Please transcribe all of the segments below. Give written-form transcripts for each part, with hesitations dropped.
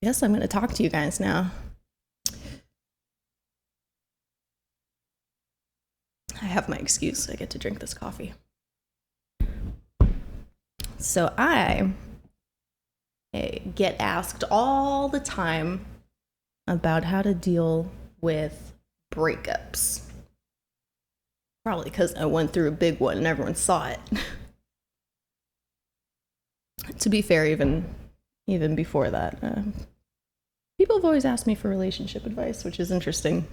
Yes, I'm going to talk to you guys now. I have my excuse. I get to drink this coffee. So I get asked all the time about how to deal with breakups. Probably because I went through a big one and everyone saw it. To be fair, even before that, people have always asked me for relationship advice, which is interesting.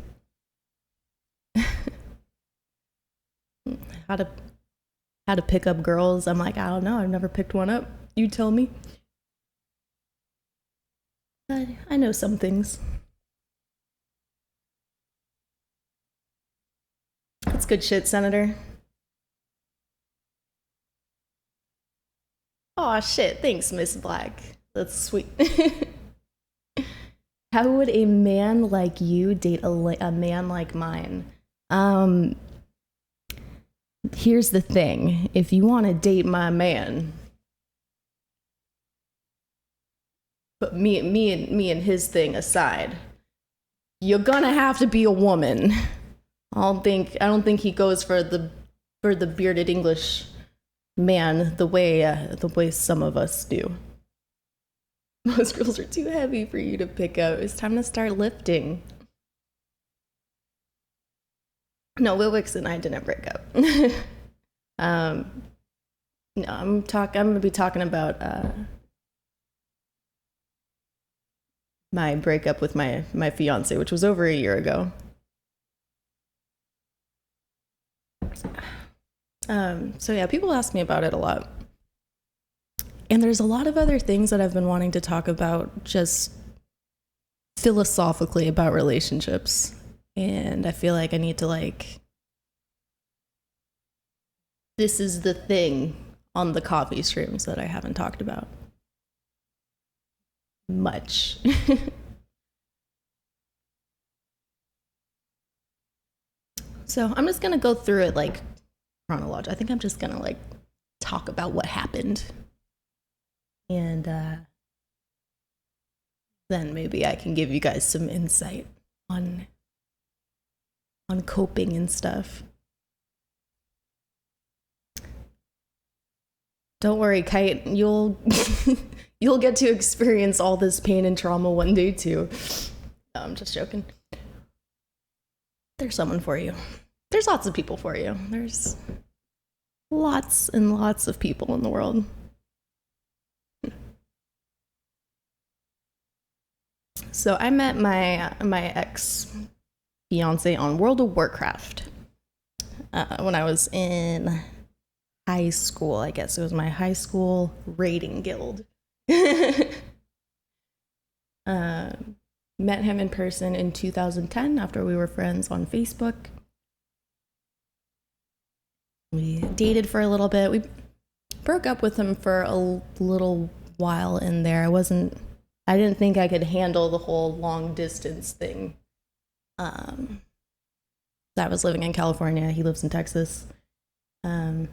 how to pick up girls. I'm like, I don't know. I've never picked one up. You tell me. I know some things. That's good shit, Senator. Aw, shit. Thanks, Miss Black. That's sweet. How would a man like you date a man like mine? Here's the thing. If you want to date my man, but me and his thing aside, you're gonna have to be a woman. I don't think he goes for the bearded English man the way some of us do. Most girls are too heavy for you to pick up. It's time to start lifting. No, Wilwix and I didn't break up. No, I'm gonna be talking about my breakup with my fiance, which was over a year ago. So yeah, people ask me about it a lot. And there's a lot of other things that I've been wanting to talk about just philosophically about relationships. And I feel like I need to this is the thing on the coffee streams that I haven't talked about much. So I'm just gonna go through it chronological. I think I'm just gonna talk about what happened. And then maybe I can give you guys some insight on coping and stuff. Don't worry, Kite, you'll get to experience all this pain and trauma one day too. No, I'm just joking. There's someone for you. There's lots of people for you. There's lots and lots of people in the world. So I met my ex fiance on World of Warcraft when I was in high school. I guess it was my high school raiding guild. Met him in person in 2010 after we were friends on Facebook. We dated for a little bit. We broke up with him for a little while in there. I didn't think I could handle the whole long distance thing. I was living in California. He lives in Texas. I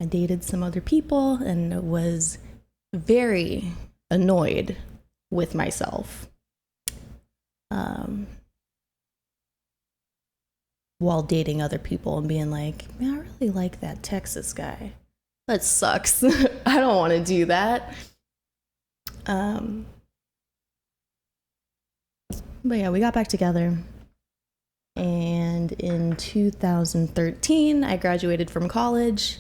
dated some other people and was very annoyed with myself while dating other people and being like, man, I really like that Texas guy. That sucks. I don't want to do that. But yeah, we got back together. And in 2013, I graduated from college.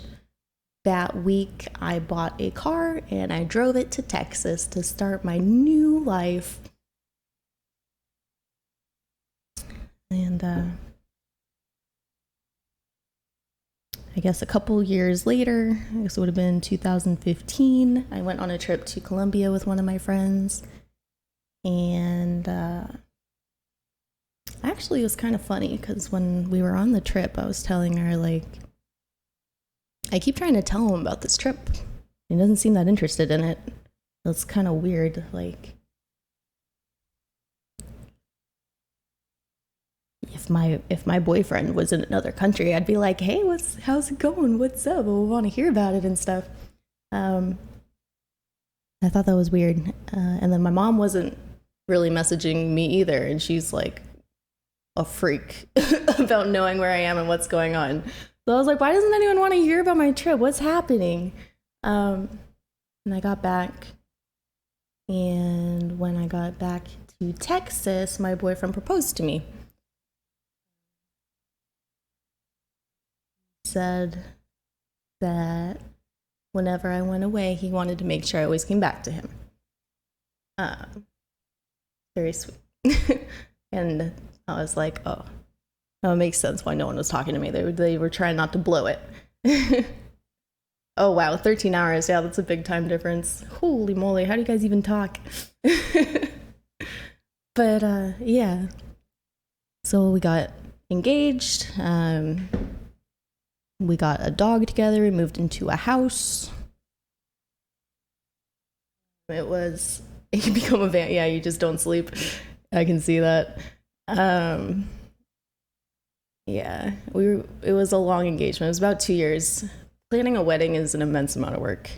That week, I bought a car and I drove it to Texas to start my new life. And I guess a couple years later, I guess it would have been 2015, I went on a trip to Colombia with one of my friends. And actually, it was kind of funny because when we were on the trip, I was telling her, I keep trying to tell him about this trip. He doesn't seem that interested in it. It's kind of weird. If my boyfriend was in another country, I'd be like, hey, how's it going? What's up? I want to hear about it and stuff. I thought that was weird. And then my mom wasn't really messaging me either. And she's like a freak about knowing where I am and what's going on. So I was like, why doesn't anyone want to hear about my trip? What's happening? And I got back. And when I got back to Texas, my boyfriend proposed to me. Said that whenever I went away, he wanted to make sure I always came back to him. Very sweet. And I was like, oh, it makes sense why no one was talking to me. They were trying not to blow it. Oh, wow, 13 hours. Yeah, that's a big time difference. Holy moly, how do you guys even talk? But, yeah. So we got engaged. We got a dog together. We moved into a house. It was, you become a van. Yeah, you just don't sleep. I can see that. Yeah, it was a long engagement. It was about 2 years. Planning a wedding is an immense amount of work.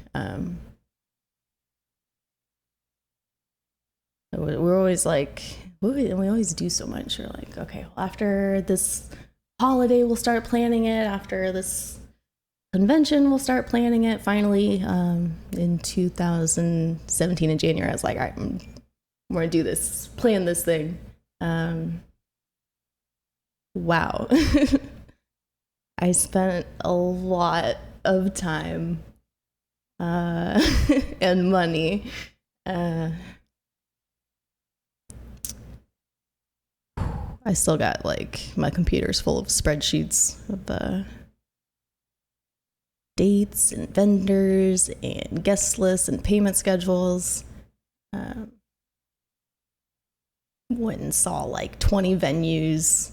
We're always like, we always do so much. We're like, okay, well, after this holiday, we'll start planning it. After this convention, we'll start planning it. Finally, in 2017 in January, I was like, all right, we're gonna do this, plan this thing. Wow. I spent a lot of time and money. I still got like my computer's full of spreadsheets of dates and vendors and guest lists and payment schedules. Went and saw like 20 venues.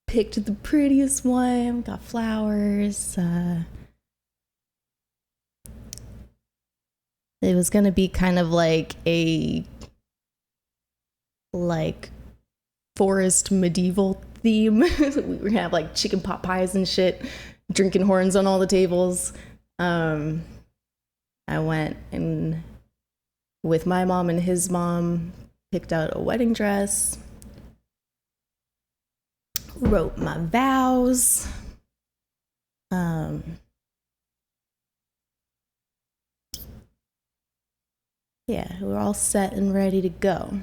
Picked the prettiest one, got flowers. It was gonna be kind of like a forest medieval theme. We were gonna have like chicken pot pies and shit, drinking horns on all the tables. I went and with my mom and his mom picked out a wedding dress. Wrote my vows. Yeah, we're all set and ready to go.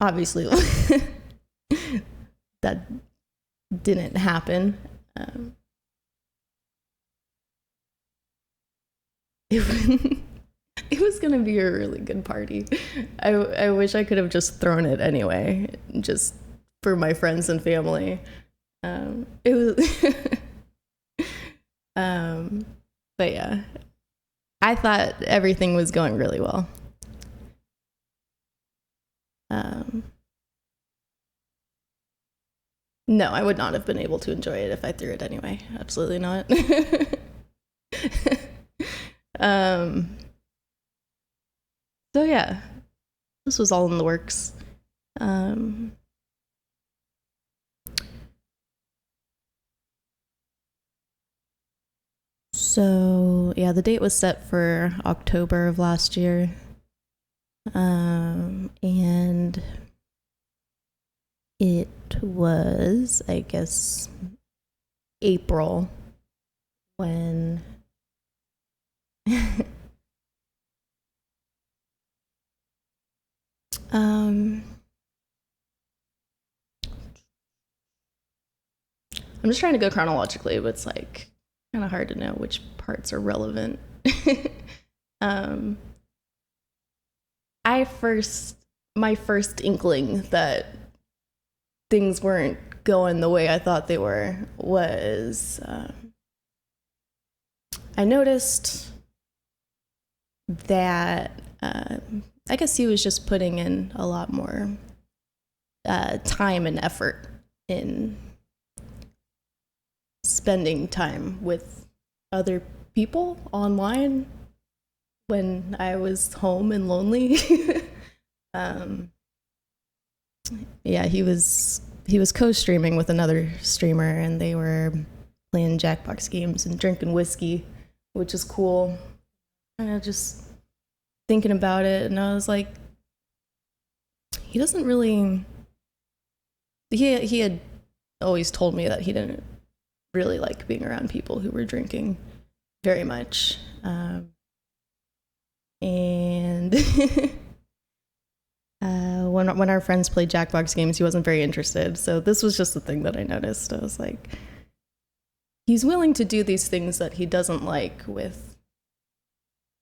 Obviously, that didn't happen. It was gonna be a really good party. I wish I could have just thrown it anyway, just for my friends and family. It was, but yeah, I thought everything was going really well. No, I would not have been able to enjoy it if I threw it anyway. Absolutely not. So yeah, this was all in the works. So yeah, the date was set for October of last year. And it was, I guess, April when I'm just trying to go chronologically, but it's like kind of hard to know which parts are relevant. My first inkling that things weren't going the way I thought they were was I noticed that I guess he was just putting in a lot more time and effort in spending time with other people online when I was home and lonely. Yeah, he was co-streaming with another streamer, and they were playing Jackbox games and drinking whiskey, which is cool. And just thinking about it, and I was like, he doesn't really. He had always told me that he didn't really like being around people who were drinking very much, and when our friends played Jackbox games, he wasn't very interested. So this was just the thing that I noticed. I was like, he's willing to do these things that he doesn't like with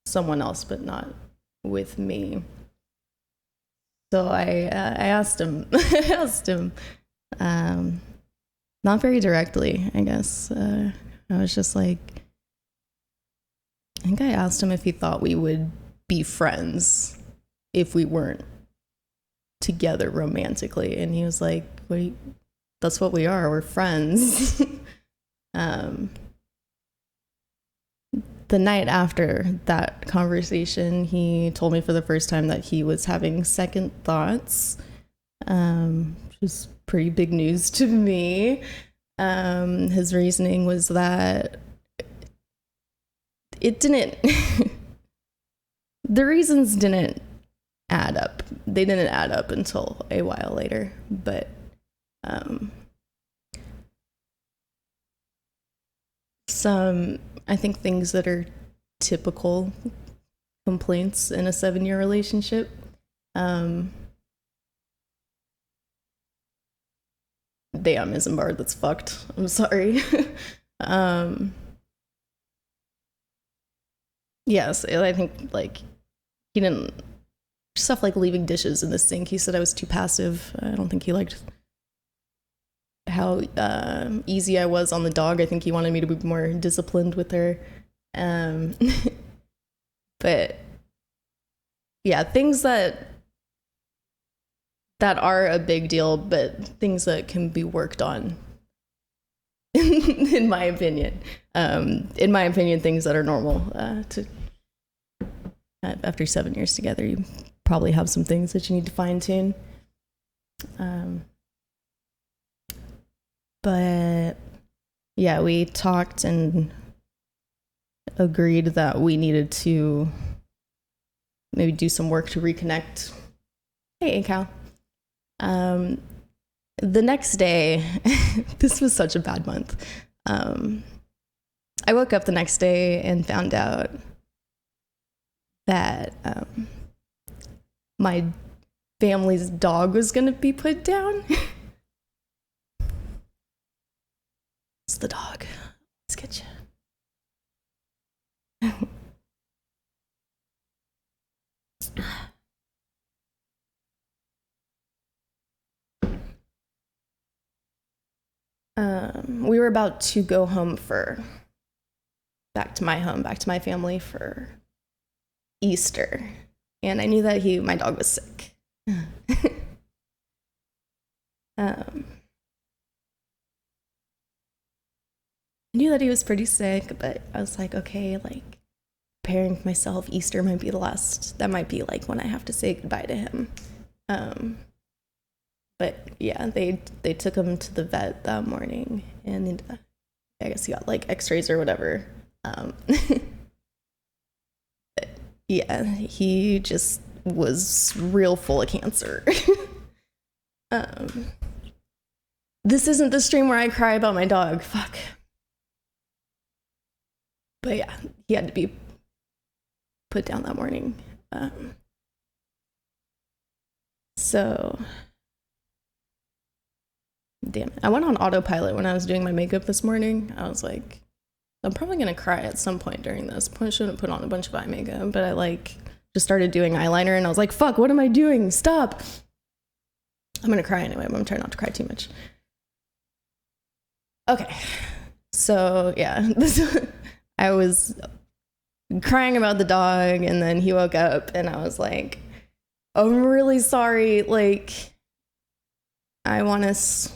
someone else, but not with me. So I asked him, not very directly, I guess. I was just like, I think I asked him if he thought we would be friends if we weren't together romantically. And he was like, wait, that's what we are. We're friends. The night after that conversation, he told me for the first time that he was having second thoughts, which was pretty big news to me. His reasoning was that it didn't, the reasons didn't add up. They didn't add up until a while later, but some, I think, things that are typical complaints in a 7-year relationship. Damn, Isambard, that's fucked. I'm sorry. Yes, I think, like, he didn't, stuff like leaving dishes in the sink. He said I was too passive. I don't think he liked how easy I was on the dog. I think he wanted me to be more disciplined with her. But yeah, things that are a big deal, but things that can be worked on. In my opinion, things that are normal to after 7 years together, you probably have some things that you need to fine tune. But yeah, we talked and agreed that we needed to maybe do some work to reconnect. Hey, Cal. The next day, this was such a bad month. I woke up the next day and found out that my family's dog was going to be put down. It's the dog. Let's get you. We were about to go home back to my family for Easter. And I knew that my dog was sick. I knew that he was pretty sick, but I was like, okay, like, preparing myself, Easter might be that might be like when I have to say goodbye to him. But yeah, they took him to the vet that morning, and I guess he got like x-rays or whatever. Yeah, he just was real full of cancer. This isn't the stream where I cry about my dog. Fuck. But yeah, he had to be put down that morning. So, damn it. I went on autopilot when I was doing my makeup this morning. I was like, I'm probably gonna cry at some point during this. I shouldn't put on a bunch of eye makeup, but I just started doing eyeliner, and I was like, fuck, what am I doing? Stop. I'm gonna cry anyway, but I'm gonna try not to cry too much. Okay, so yeah, I was crying about the dog, and then he woke up, and I was like, I'm really sorry, like, I want us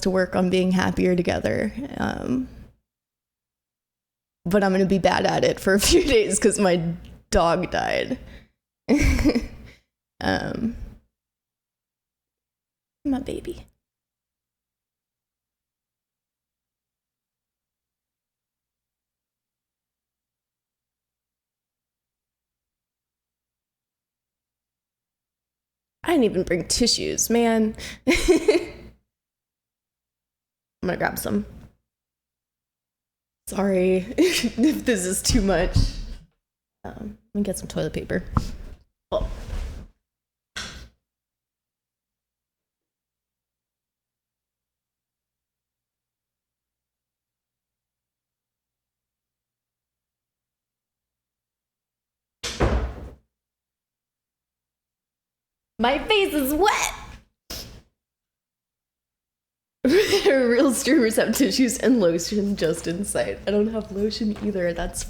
to work on being happier together, but I'm gonna be bad at it for a few days because my dog died. My baby. I didn't even bring tissues, man. I'm gonna grab some. Sorry if this is too much. Let me get some toilet paper. Oh. My face is wet! Real streamers have tissues and lotion just inside. I don't have lotion either. That's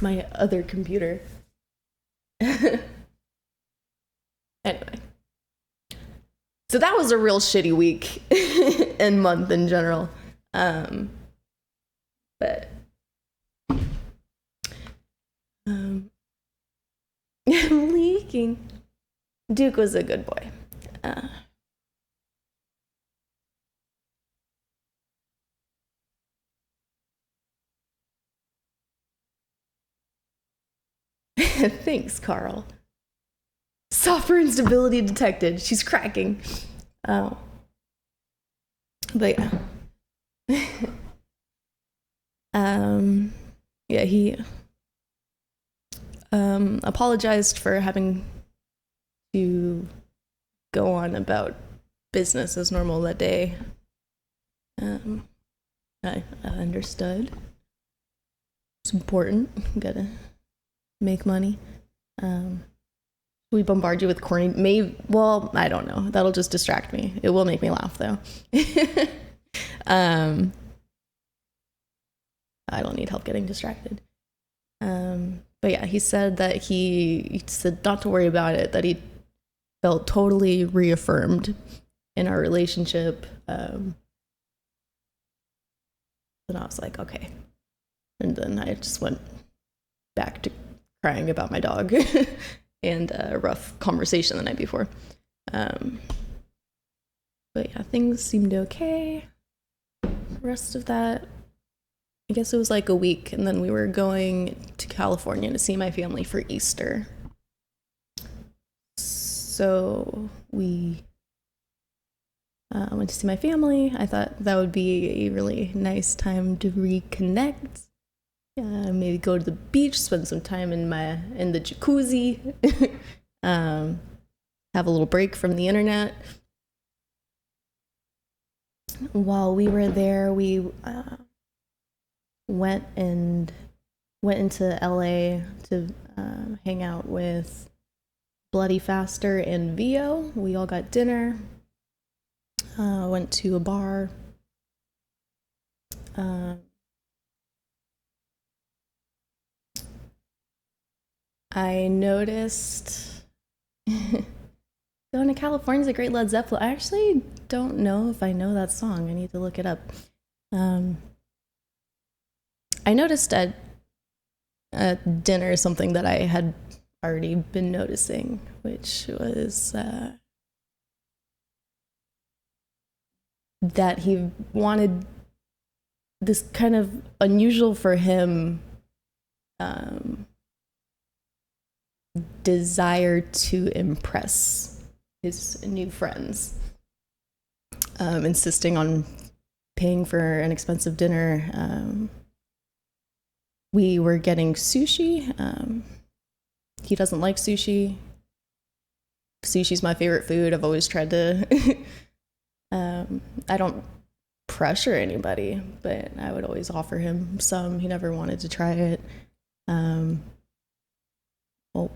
my other computer. Anyway. So that was a real shitty week and month in general. But I'm leaking. Duke was a good boy. Thanks, Carl. Software instability detected. She's cracking. Oh. But yeah. Yeah, he apologized for having to go on about business as normal that day. I understood. It's important. You gotta make money. We bombard you with corny. Well, I don't know. That'll just distract me. It will make me laugh though. I don't need help getting distracted. But yeah, he said that he said not to worry about it, that he felt totally reaffirmed in our relationship. And I was like, okay. And then I just went back to crying about my dog and a rough conversation the night before. But yeah, things seemed okay. The rest of that, I guess it was like a week, and then we were going to California to see my family for Easter. So we went to see my family. I thought that would be a really nice time to reconnect. Maybe go to the beach, spend some time in the jacuzzi, have a little break from the internet. While we were there, we went into LA to hang out with Bloody Faster and Vio. We all got dinner, went to a bar. I noticed going to California is a great Led Zeppelin. I actually don't know if I know that song. I need to look it up. I noticed at dinner something that I had already been noticing, which was that he wanted this kind of unusual for him desire to impress his new friends, insisting on paying for an expensive dinner. We were getting sushi. He doesn't like sushi. Sushi's my favorite food. I've always tried to I don't pressure anybody, but I would always offer him some. He never wanted to try it. Well,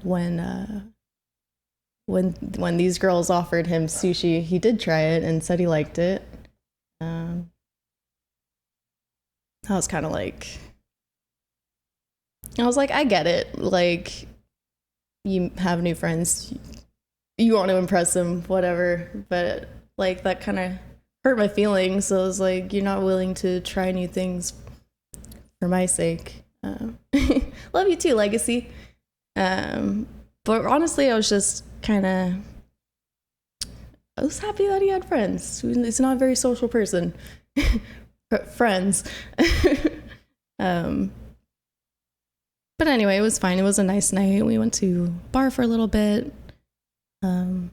when these girls offered him sushi, he did try it and said he liked it. I was kind of like, I get it. Like, you have new friends, you want to impress them, whatever. But like, that kind of hurt my feelings. So I was like, you're not willing to try new things for my sake. Love you too, Legacy. But honestly, I was just I was happy that he had friends. He's not a very social person. But friends. But anyway, it was fine. It was a nice night. We went to bar for a little bit. Um,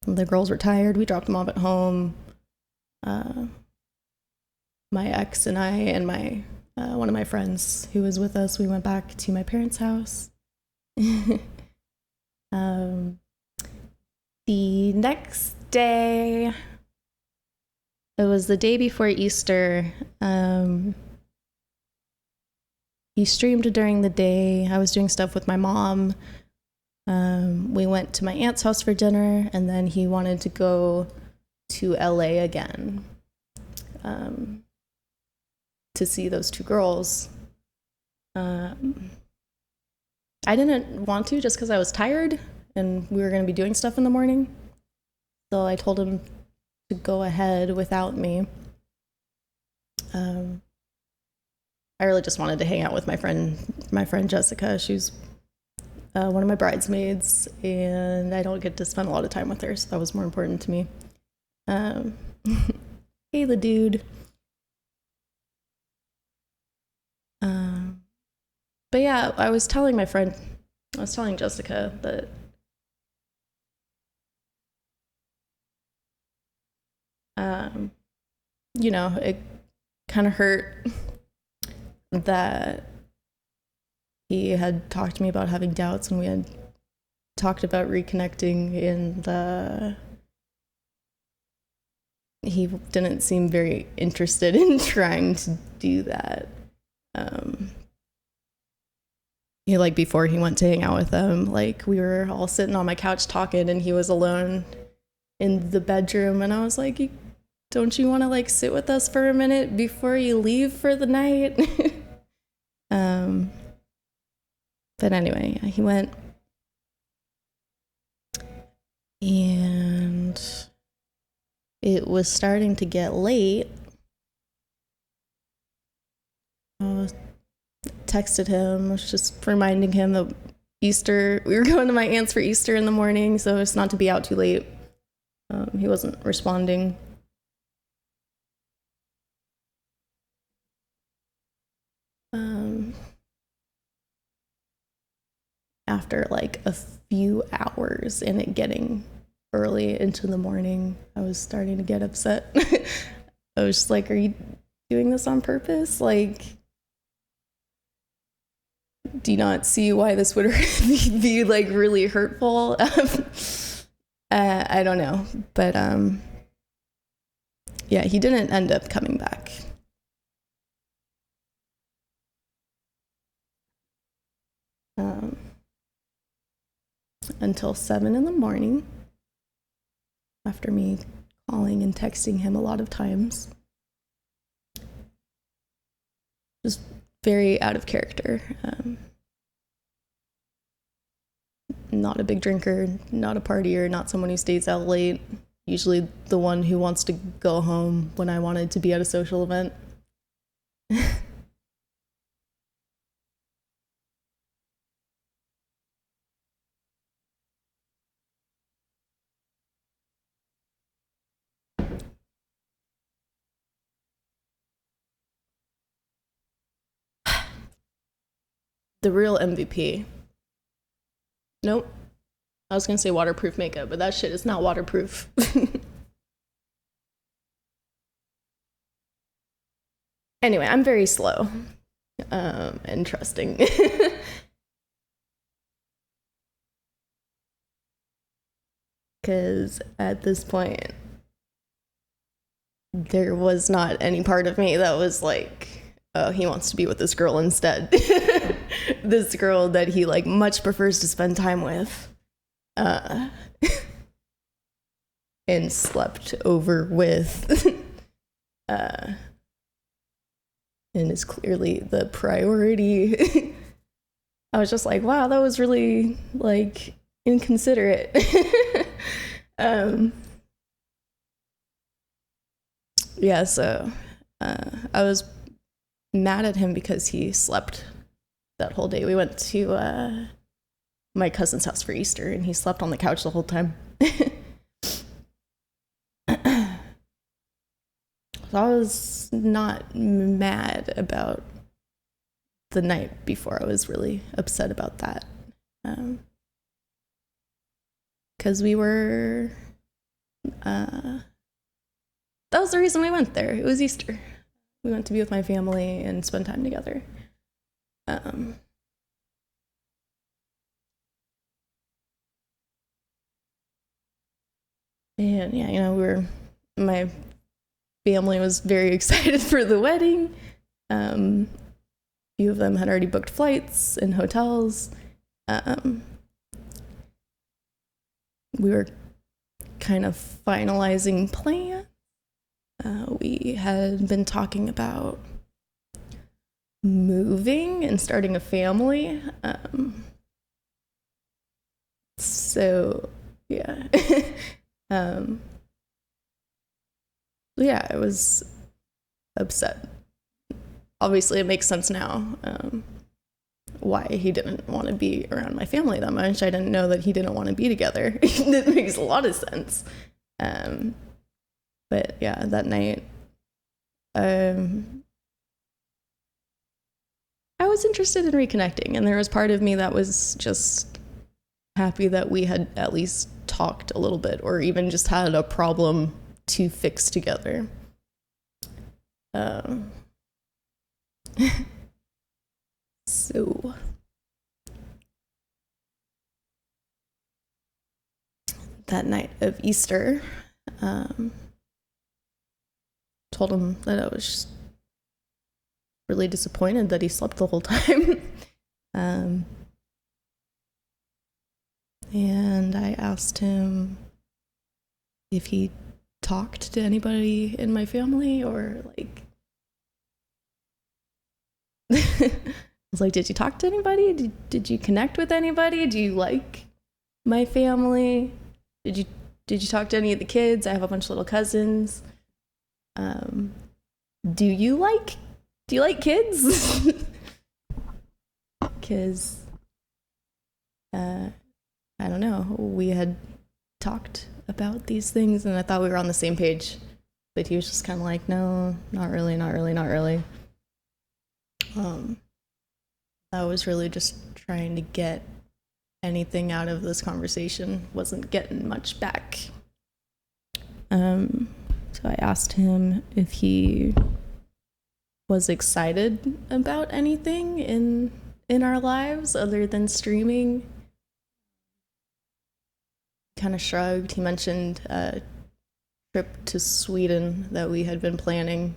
the girls were tired. We dropped them off at home. My ex and I and my one of my friends who was with us, we went back to my parents' house. The next day, it was the day before Easter. He streamed during the day. I was doing stuff with my mom. We went to my aunt's house for dinner, and then he wanted to go to LA again to see those two girls. I didn't want to just because I was tired and we were going to be doing stuff in the morning. So I told him to go ahead without me. I really just wanted to hang out with my friend Jessica. She's one of my bridesmaids, and I don't get to spend a lot of time with her, so that was more important to me. Hey, the dude. But yeah, I was telling Jessica that it kind of hurt that he had talked to me about having doubts, and we had talked about reconnecting, and he didn't seem very interested in trying to do that. Before he went to hang out with them, we were all sitting on my couch talking, and he was alone in the bedroom, and I was like, don't you want to sit with us for a minute before you leave for the night? But anyway, he went, and it was starting to get late. I texted him, I was just reminding him that we were going to my aunt's for Easter in the morning, so it's not to be out too late. He wasn't responding. After a few hours and it getting early into the morning, I was starting to get upset. I was just like, are you doing this on purpose? Do you not see why this would be really hurtful? I don't know, but yeah, he didn't end up coming back. Until 7 in the morning, after me calling and texting him a lot of times. Just very out of character. Not a big drinker, not a partier, not someone who stays out late. Usually the one who wants to go home when I wanted to be at a social event. The real MVP. Nope. I was gonna say waterproof makeup, but that shit is not waterproof. Anyway, I'm very slow and trusting. Because at this point, there was not any part of me that was oh, he wants to be with this girl instead. This girl that he much prefers to spend time with. And slept over with. And is clearly the priority. I was just like, wow, that was really inconsiderate. Yeah, so I was mad at him because he slept that whole day. We went to my cousin's house for Easter, and he slept on the couch the whole time. So I was not mad about the night before. I was really upset about that. because we were, that was the reason we went there. It was Easter. We went to be with my family and spend time together. And yeah, my family was very excited for the wedding. A few of them had already booked flights and hotels. We were kind of finalizing plans. We had been talking about moving and starting a family. So yeah. Yeah, I was upset. Obviously, it makes sense now why he didn't want to be around my family that much. I didn't know that he didn't want to be together. It makes a lot of sense. But yeah, that night, I was interested in reconnecting, and there was part of me that was just happy that we had at least talked a little bit, or even just had a problem to fix together. So that night of Easter, told him that I was just really disappointed that he slept the whole time. And I asked him if he talked to anybody in my family, or like, I was like, did you talk to anybody? Did you connect with anybody? Do you like my family? Did you talk to any of the kids? I have a bunch of little cousins. Do you like kids? Because I don't know, we had talked about these things and I thought we were on the same page, but he was just kind of like, no, not really. I was really just trying to get anything out of this conversation, wasn't getting much back. So I asked him if he was excited about anything in our lives other than streaming. Kind of shrugged. He mentioned a trip to Sweden that we had been planning.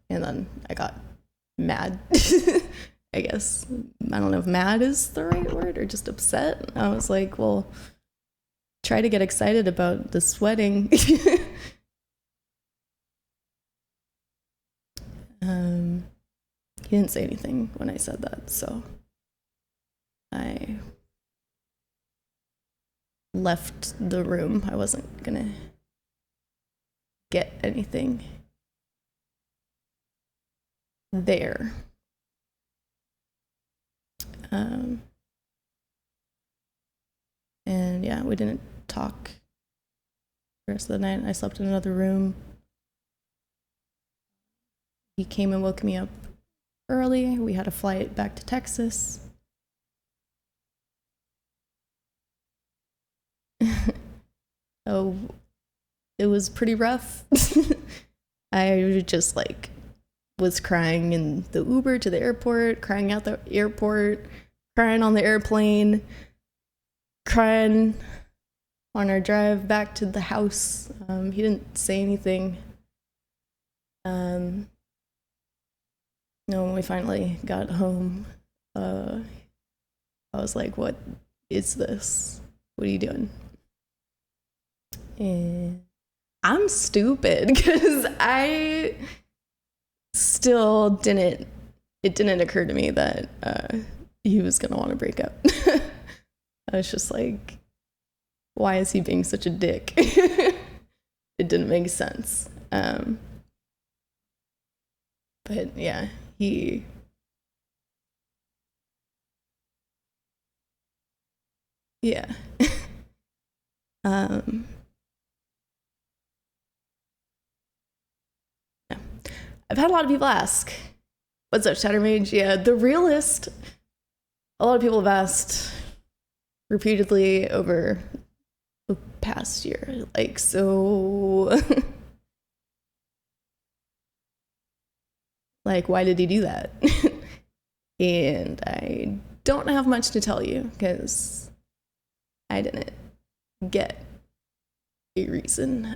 And then I got mad. I guess. I don't know if mad is the right word or just upset. I was like, well, try to get excited about this wedding. He didn't say anything when I said that, so I left the room. I wasn't gonna get anything there. And yeah, we didn't talk the rest of the night. I slept in another room. He came and woke me up early. We had a flight back to Texas. Oh, it was pretty rough. I just like was crying in the Uber to the airport, crying out the airport, crying on the airplane, crying on our drive back to the house. He didn't say anything. When we finally got home, I was like, what is this? What are you doing? And I'm stupid because I still didn't, it didn't occur to me that he was going to want to break up. I was just like, why is he being such a dick? It didn't make sense. But yeah, yeah. Yeah. I've had a lot of people ask, what's up, Chattermage? Yeah, the realist. A lot of people have asked repeatedly over the past year, like, so like, why did he do that? And I don't have much to tell you because I didn't get a reason.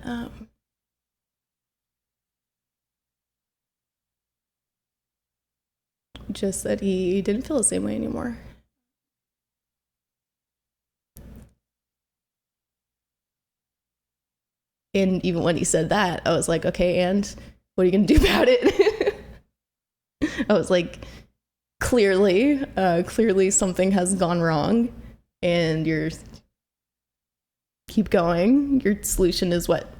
Just that he didn't feel the same way anymore. And even when he said that, I was like, okay, and what are you gonna do about it? I was like, clearly something has gone wrong, and you're keep going. Your solution is what?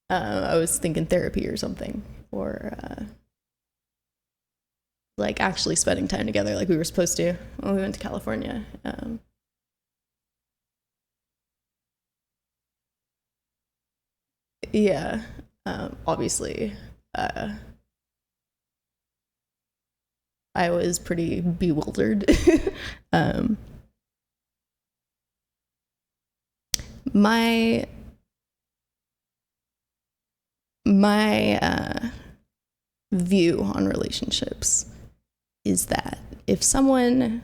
I was thinking therapy or something, or like actually spending time together like we were supposed to when we went to California. Yeah, obviously, I was pretty bewildered. My view on relationships is that if someone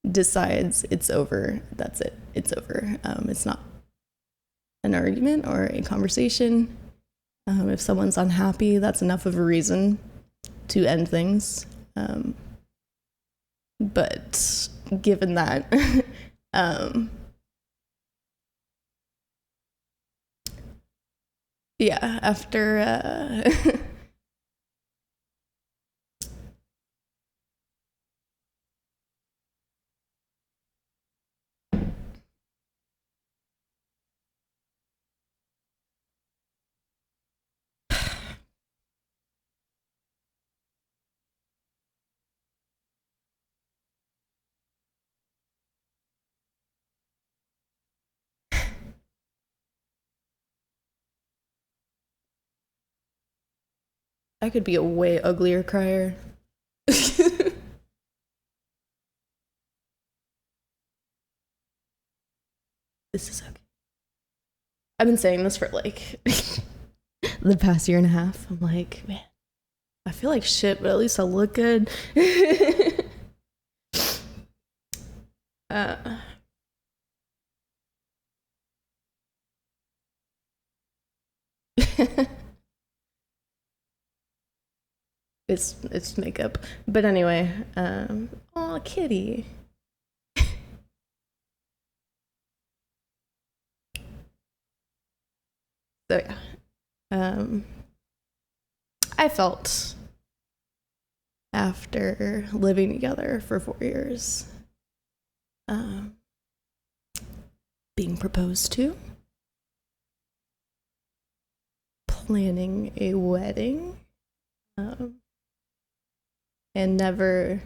decides it's over, that's it. It's over. It's not an argument or a conversation. If someone's unhappy, that's enough of a reason to end things. But given that, yeah, after I could be a way uglier crier. This is okay. I've been saying this for like the past year and a half. I'm like, man, I feel like shit, but at least I look good. It's makeup, but anyway, oh, kitty. So yeah, I felt after living together for 4 years, being proposed to, planning a wedding, and never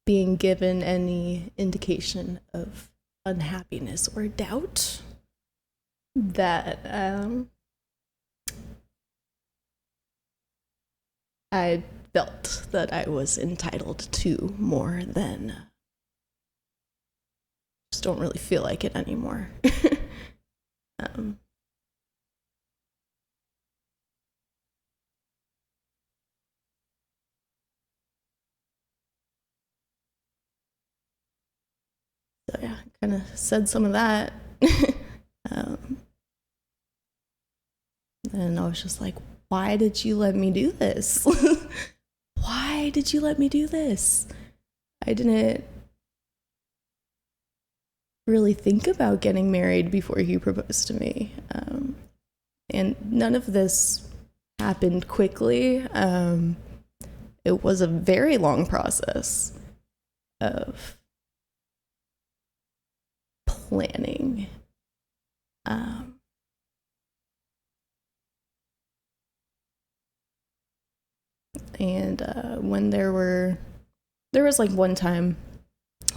being given any indication of unhappiness or doubt, that I felt that I was entitled to more than, just don't really feel like it anymore. So yeah, kind of said some of that. And I was just like, why did you let me do this? Why did you let me do this? I didn't really think about getting married before he proposed to me. And none of this happened quickly. It was a very long process of planning. And when there was like one time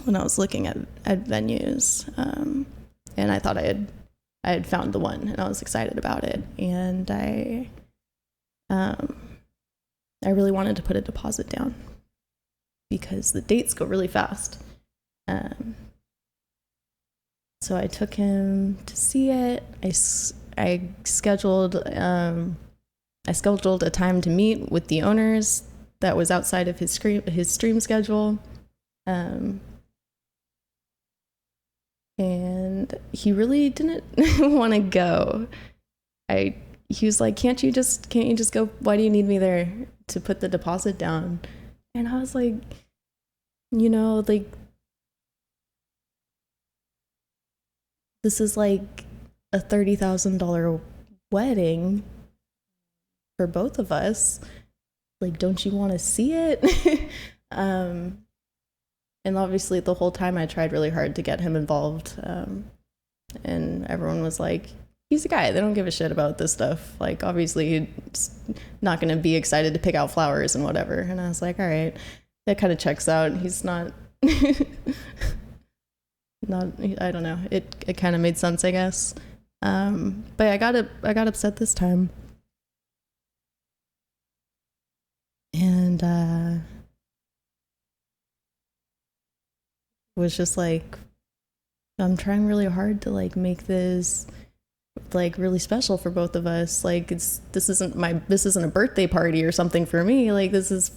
when I was looking at venues, and I thought I had found the one, and I was excited about it, and I I really wanted to put a deposit down because the dates go really fast. So I took him to see it. I scheduled a time to meet with the owners that was outside of his stream schedule. And he really didn't want to go. He was like, can't you just go? Why do you need me there to put the deposit down? And I was like, like, this is like a $30,000 wedding for both of us. Like, don't you want to see it? And obviously the whole time I tried really hard to get him involved. And everyone was like, he's a guy, they don't give a shit about this stuff. Like, obviously he's not going to be excited to pick out flowers and whatever. And I was like, all right, that kind of checks out. He's not, I don't know. It kind of made sense, I guess. But I got upset this time. And, was just like, I'm trying really hard to like make this like really special for both of us. Like, this isn't a birthday party or something for me. Like, this is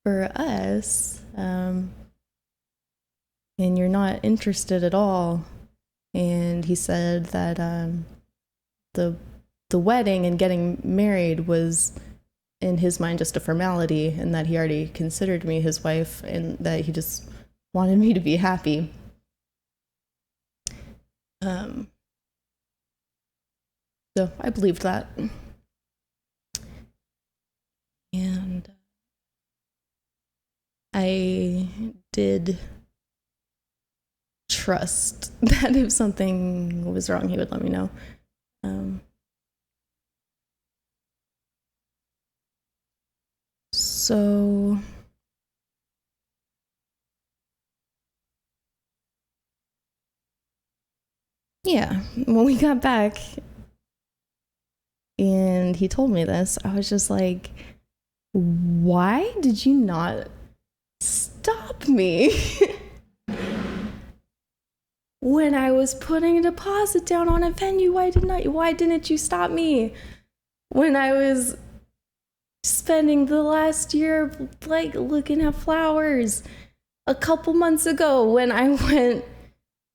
for us. And you're not interested at all. And he said that the wedding and getting married was in his mind just a formality, and that he already considered me his wife, and that he just wanted me to be happy. So I believed that. And I did trust that if something was wrong, he would let me know. So yeah, when we got back and he told me this, I was just like, why did you not stop me? When I was putting a deposit down on a venue, why didn't you stop me? When I was spending the last year like looking at flowers, a couple months ago when I went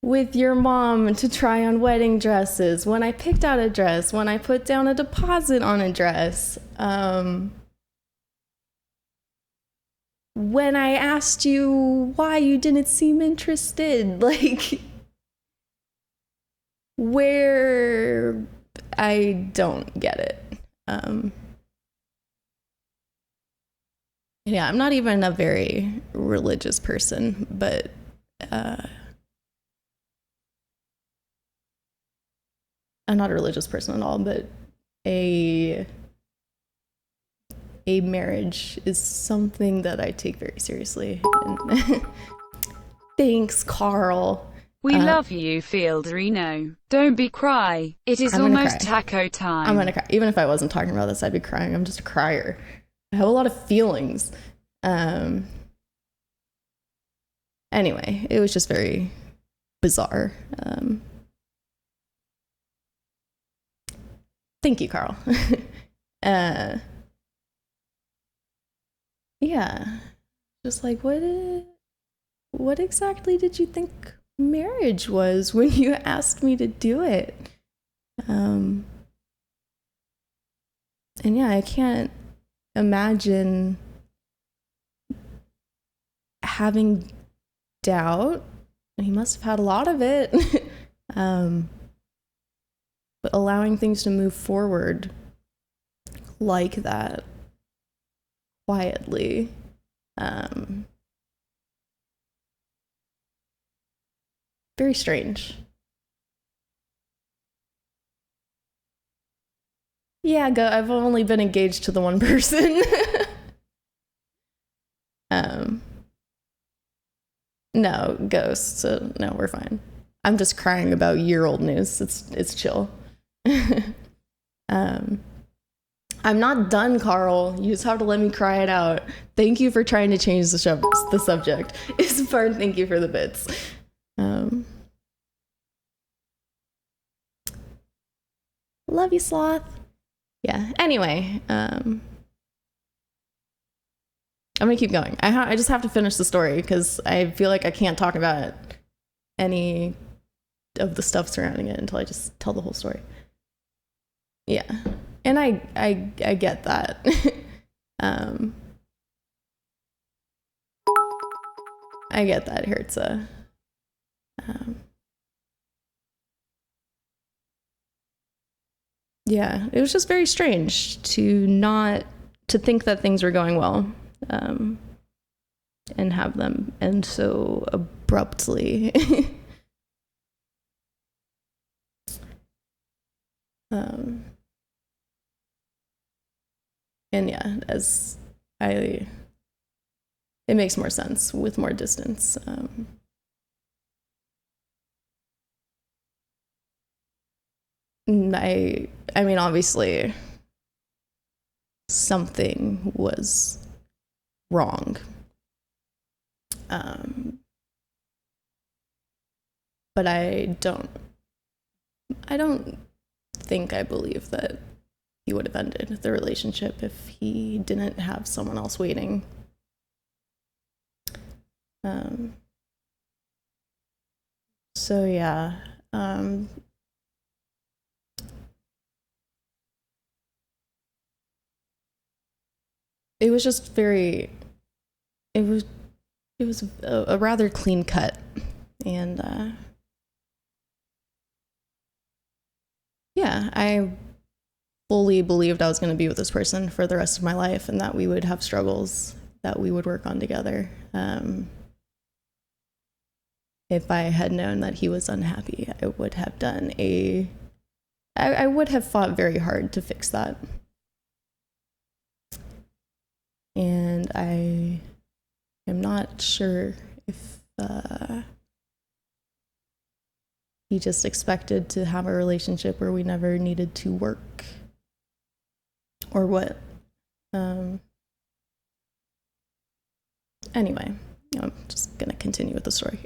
with your mom to try on wedding dresses, when I picked out a dress, when I put down a deposit on a dress, when I asked you why you didn't seem interested, like, where I don't get it. Yeah, I'm not even a very religious person, but I'm not a religious person at all, but a marriage is something that I take very seriously. And thanks, Carl. We love you, Fielderino. Don't be cry. It is almost taco time. I'm gonna cry. Even if I wasn't talking about this, I'd be crying. I'm just a crier. I have a lot of feelings. Anyway, it was just very bizarre. Thank you, Carl. Yeah, just like, what exactly did you think marriage was when you asked me to do it? And yeah, I can't imagine having doubt. He must have had a lot of it. But allowing things to move forward like that, quietly, very strange. Yeah, I've only been engaged to the one person. No, ghosts. So no, we're fine. I'm just crying about year-old news. It's chill. I I'm not done, Carl. You just have to let me cry it out. Thank you for trying to change the subject. Isfar, thank you for the bits. Love you, Sloth. Yeah, anyway, I'm gonna keep going. I just have to finish the story because I feel like I can't talk about any of the stuff surrounding it until I just tell the whole story. Yeah, and I get that. I get that, Hertza. Yeah, it was just very strange to think that things were going well, and have them end so abruptly. And yeah, it makes more sense with more distance. I mean, obviously, something was wrong. But I don't think I believe that he would have ended the relationship if he didn't have someone else waiting. So yeah, it was just very, it was a rather clean cut, and yeah, I fully believed I was going to be with this person for the rest of my life and that we would have struggles that we would work on together. If I had known that he was unhappy, I would have I would have fought very hard to fix that. And I am not sure if he just expected to have a relationship where we never needed to work or what. Anyway, I'm just going to continue with the story.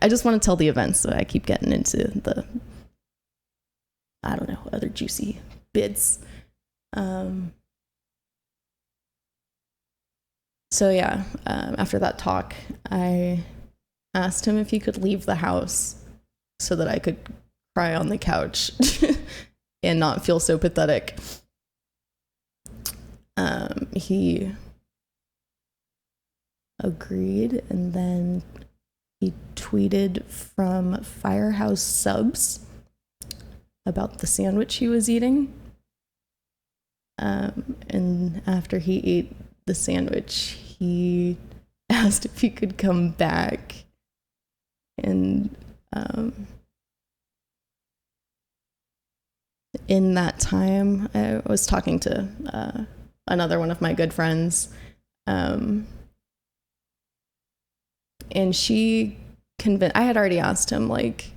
I just want to tell the events, so I keep getting into the, I don't know, other juicy bits. So yeah, after that talk, I asked him if he could leave the house so that I could cry on the couch and not feel so pathetic. He agreed, and then he tweeted from Firehouse Subs about the sandwich he was eating. And after he ate the sandwich, he asked if he could come back. And in that time, I was talking to another one of my good friends. And she convinced, I had already asked him, like,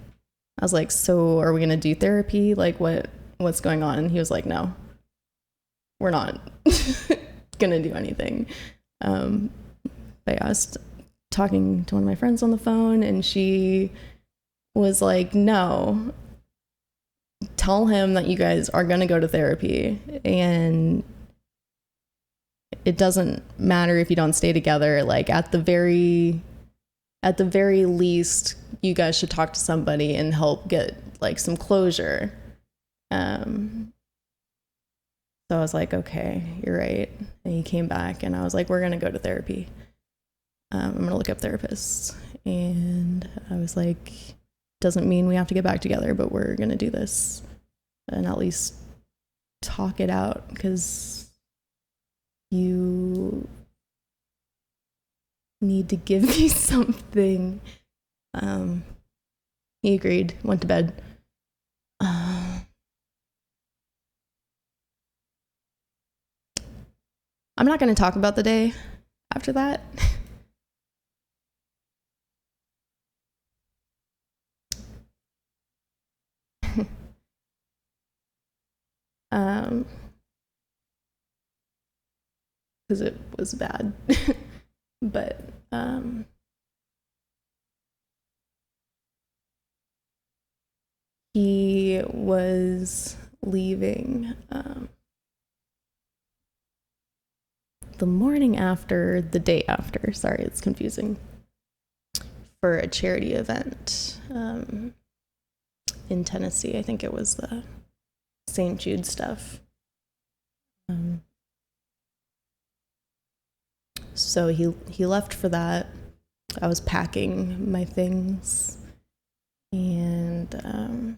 I was like, so are we going to do therapy? Like, what's going on? And he was like, no, we're not going to do anything. I asked, talking to one of my friends on the phone, and she was like, no, tell him that you guys are going to go to therapy, and it doesn't matter if you don't stay together. Like, at the very least, you guys should talk to somebody and help get like some closure. So I was like, okay, you're right. And he came back, and I was like, we're going to go to therapy. I'm going to look up therapists. And I was like, doesn't mean we have to get back together, but we're going to do this and at least talk it out, because you need to give me something. He agreed, went to bed. I'm not going to talk about the day after that. because it was bad. But he was leaving the morning after, the day after, sorry, it's confusing, for a charity event in Tennessee. I think it was the St. Jude stuff. So he left for that. I was packing my things, and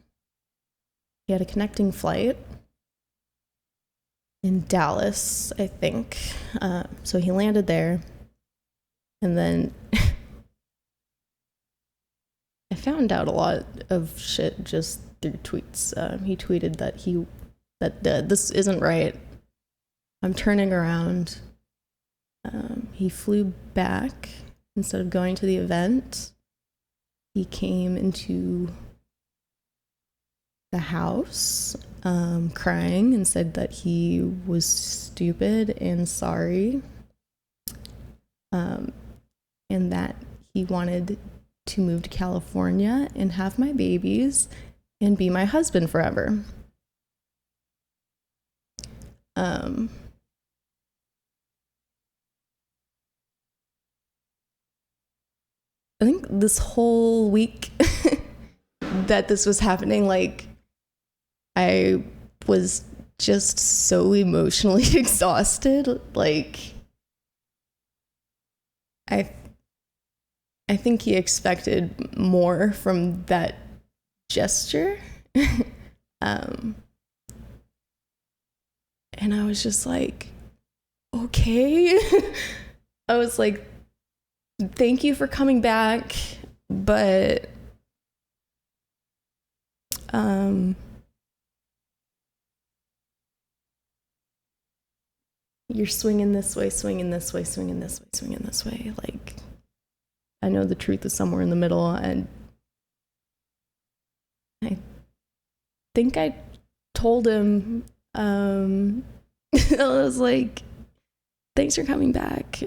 he had a connecting flight in Dallas, I think. So he landed there, and then I found out a lot of shit just through tweets. He tweeted that this isn't right. I'm turning around. He flew back instead of going to the event. He came into the house crying and said that he was stupid and sorry, and that he wanted to move to California and have my babies and be my husband forever. I think this whole week that this was happening, like, I was just so emotionally exhausted. Like, I think he expected more from that gesture. And I was just like, okay. I was like, thank you for coming back, but you're swinging this way, swinging this way, swinging this way, swinging this way. Like, I know the truth is somewhere in the middle, and I think I told him, I was like, thanks for coming back.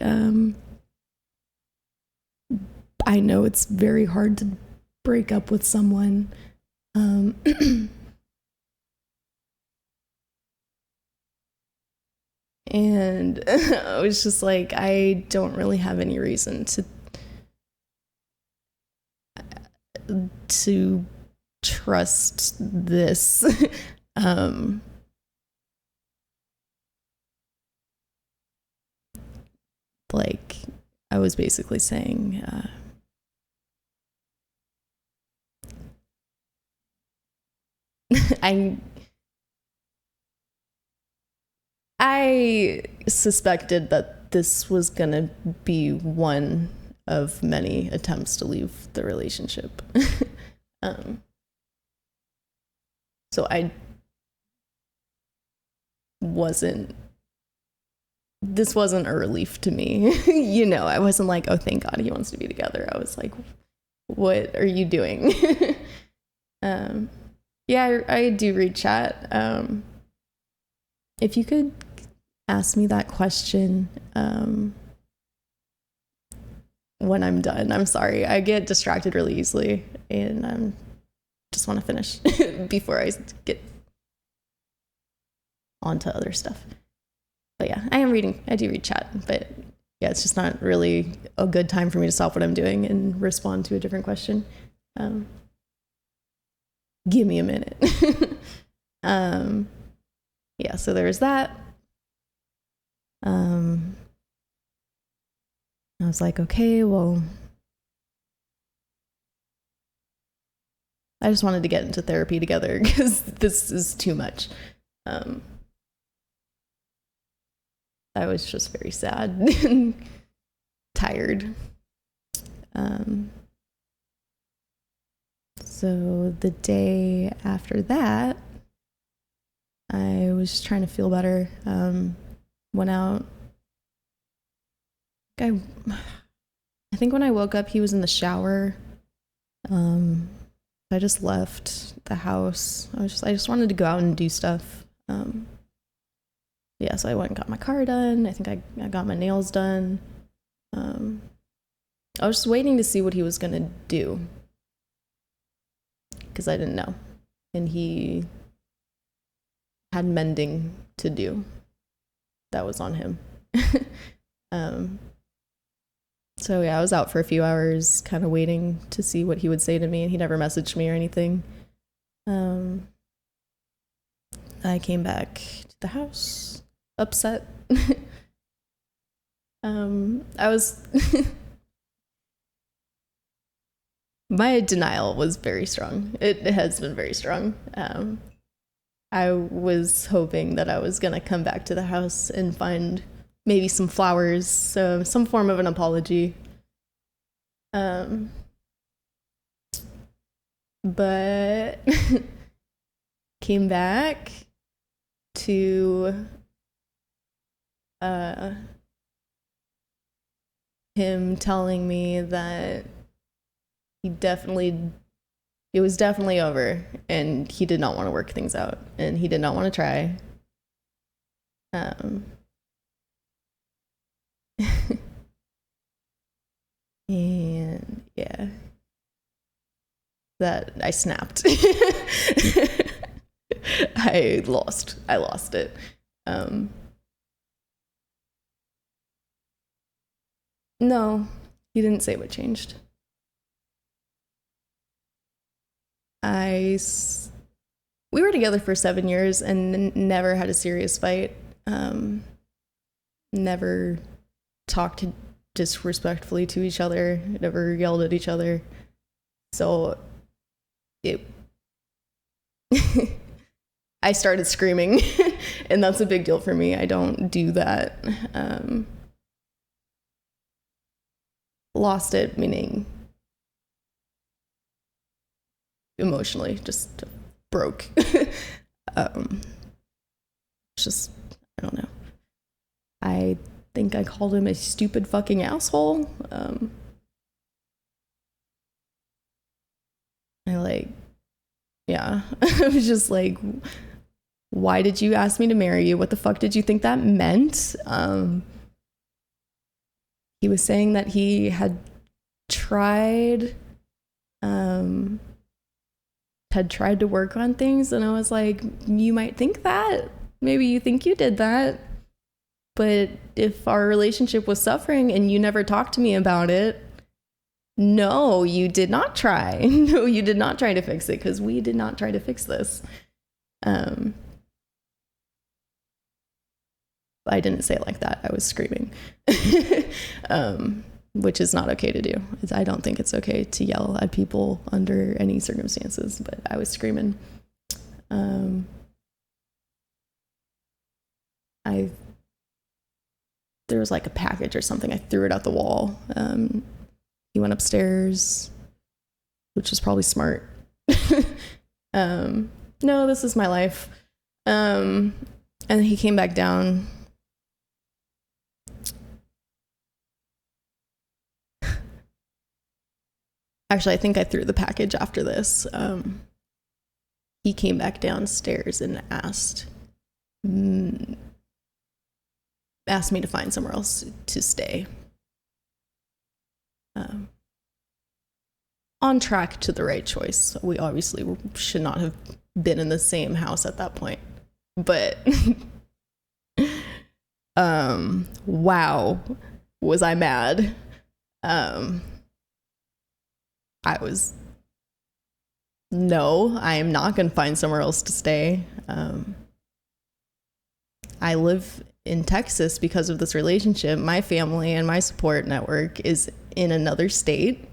I know it's very hard to break up with someone. And I was just like, I don't really have any reason to trust this. Like, I was basically saying, I suspected that this was gonna be one of many attempts to leave the relationship. So this wasn't a relief to me. You know, I wasn't like, oh, thank God he wants to be together. I was like, what are you doing? Yeah, I do read chat. If you could ask me that question when I'm done. I'm sorry. I get distracted really easily, and just want to finish before I get onto other stuff. But yeah, I do read chat, but yeah, it's just not really a good time for me to stop what I'm doing and respond to a different question. Give me a minute. Yeah, so there was that. I was like, okay, well, I just wanted to get into therapy together because this is too much. I was just very sad and tired. So the day after that, I was just trying to feel better. Went out. I think when I woke up, he was in the shower. I just left the house. I just wanted to go out and do stuff. Yeah, so I went and got my car done. I think I got my nails done. I was just waiting to see what he was going to do because I didn't know. And he had mending to do. That was on him. So yeah, I was out for a few hours kind of waiting to see what he would say to me, and he never messaged me or anything. I came back to the house upset. I was my denial was very strong. It has been very strong. I was hoping that I was gonna come back to the house and find maybe some flowers, some form of an apology. But came back to him telling me that it was definitely over, and he did not want to work things out, and he did not want to try. And yeah, that I snapped. I lost it. No, he didn't say what changed. We were together for 7 years and never had a serious fight. Never talked disrespectfully to each other, never yelled at each other. So I started screaming, and that's a big deal for me. I don't do that. Lost it, meaning emotionally, just broke. Just, I don't know. I think I called him a stupid fucking asshole. I was just like, why did you ask me to marry you? What the fuck did you think that meant? He was saying that he had tried to work on things, and I was like, you might think that. Maybe you think you did that. But if our relationship was suffering and you never talked to me about it, no, you did not try. No, you did not try to fix it, because we did not try to fix this. I didn't say it like that. I was screaming, which is not okay to do. I don't think it's okay to yell at people under any circumstances, but I was screaming. There was like a package or something. I threw it out the wall. He went upstairs, which was probably smart. No, this is my life. And he came back down. Actually, I think I threw the package after this. He came back downstairs and asked me to find somewhere else to stay. On track to the right choice. We obviously should not have been in the same house at that point. But wow, was I mad. No, I am not going to find somewhere else to stay. I live in Texas because of this relationship. My family and my support network is in another state.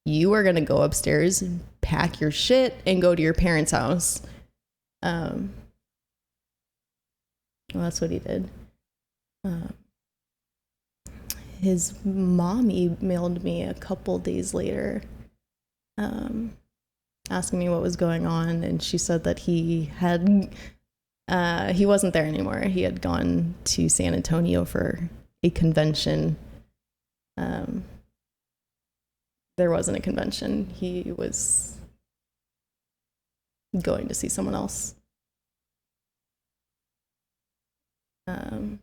You are going to go upstairs and pack your shit and go to your parents' house. Well, that's what he did. His mom emailed me a couple days later, asking me what was going on, and she said that he wasn't there anymore. He had gone to San Antonio for a convention. There wasn't a convention. He was going to see someone else. Um,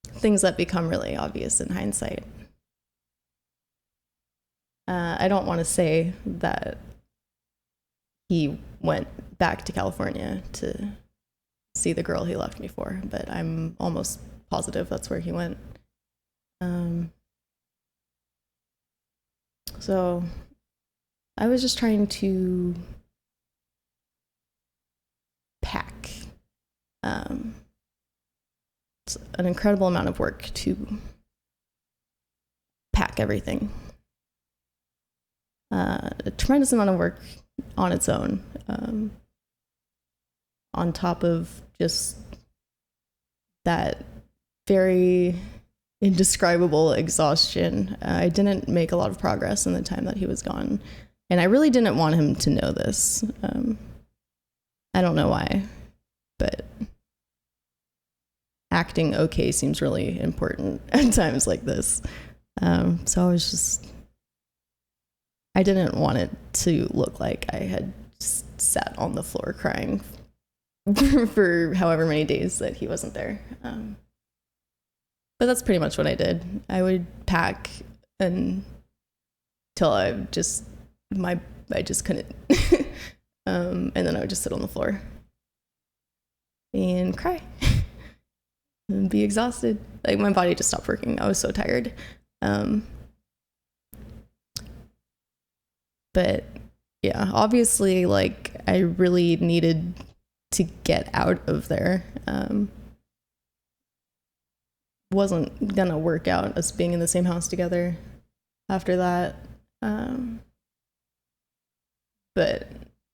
things that become really obvious in hindsight. I don't want to say that he went back to California to see the girl he left me for, but I'm almost positive that's where he went. So I was just trying to pack. It's an incredible amount of work to pack everything. A tremendous amount of work on its own, on top of just that very indescribable exhaustion. I didn't make a lot of progress in the time that he was gone, and I really didn't want him to know this. I don't know why, but acting okay seems really important at times like this. So I didn't want it to look like I had just sat on the floor crying for however many days that he wasn't there. But that's pretty much what I did. I would pack until I just couldn't. And then I would just sit on the floor and cry and be exhausted. Like, my body just stopped working. I was so tired. But yeah, obviously, like, I really needed to get out of there. Wasn't gonna work out us being in the same house together after that. But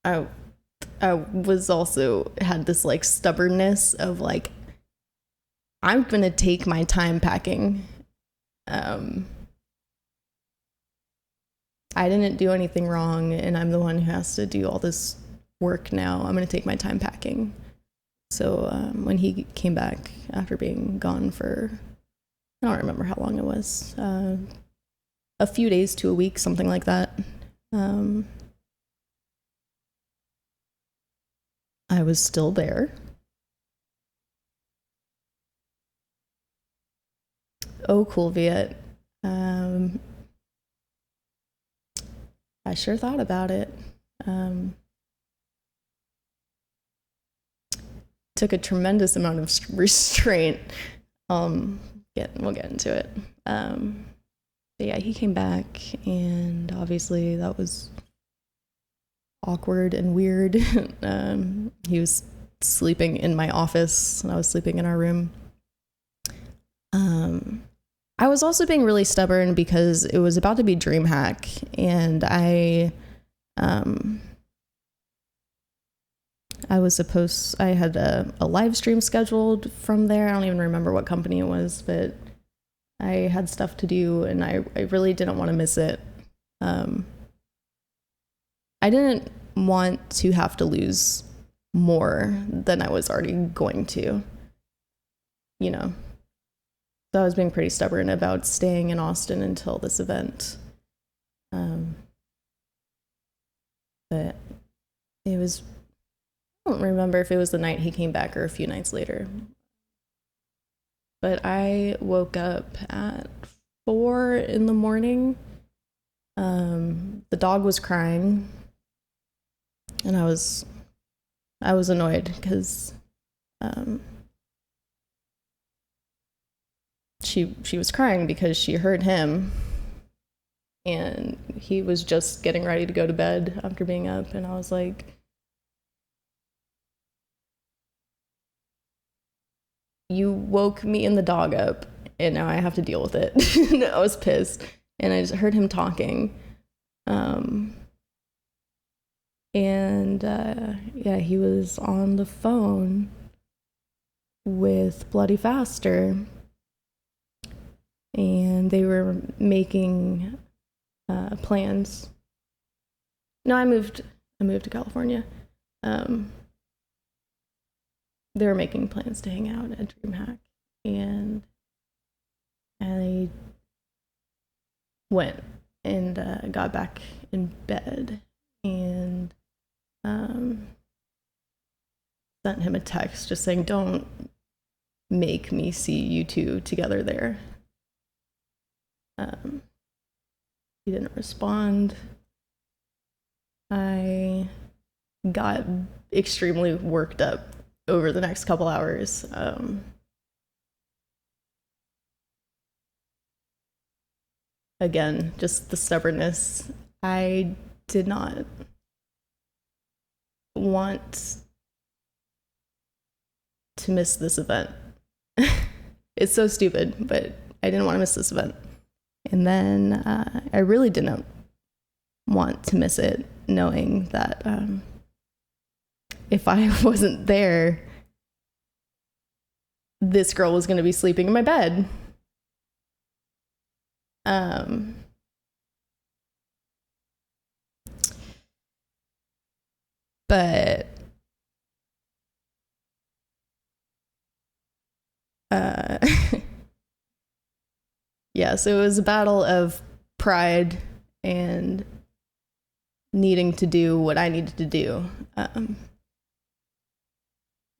I was also had this like stubbornness of like, I'm gonna take my time packing. I didn't do anything wrong, and I'm the one who has to do all this work now. I'm gonna take my time packing. So when he came back after being gone for, I don't remember how long it was, a few days to a week, something like that. I was still there. Oh, cool, Viet. I sure thought about it. Took a tremendous amount of restraint. We'll get into it. But yeah, he came back, and obviously that was awkward and weird. He was sleeping in my office, and I was sleeping in our room. I was also being really stubborn because it was about to be DreamHack, and I had a live stream scheduled from there. I don't even remember what company it was, but I had stuff to do, and I really didn't want to miss it. I didn't want to have to lose more than I was already going to, you know. So I was being pretty stubborn about staying in Austin until this event. But it was, I don't remember if it was the night he came back or a few nights later. But I woke up at 4 a.m. The dog was crying, and I was annoyed because she was crying because she heard him, and he was just getting ready to go to bed after being up, and I was like, you woke me and the dog up, and now I have to deal with it. And I was pissed, and I just heard him talking. Yeah, he was on the phone with Bloody Faster, and they were making plans. No, I moved to California. They were making plans to hang out at DreamHack, and I went and got back in bed, and sent him a text just saying, don't make me see you two together there. He didn't respond. I got extremely worked up over the next couple hours. Again, just the stubbornness. I did not want to miss this event. It's so stupid, but I didn't want to miss this event. And then I really didn't want to miss it, knowing that if I wasn't there, this girl was going to be sleeping in my bed. But yeah, so it was a battle of pride and needing to do what I needed to do.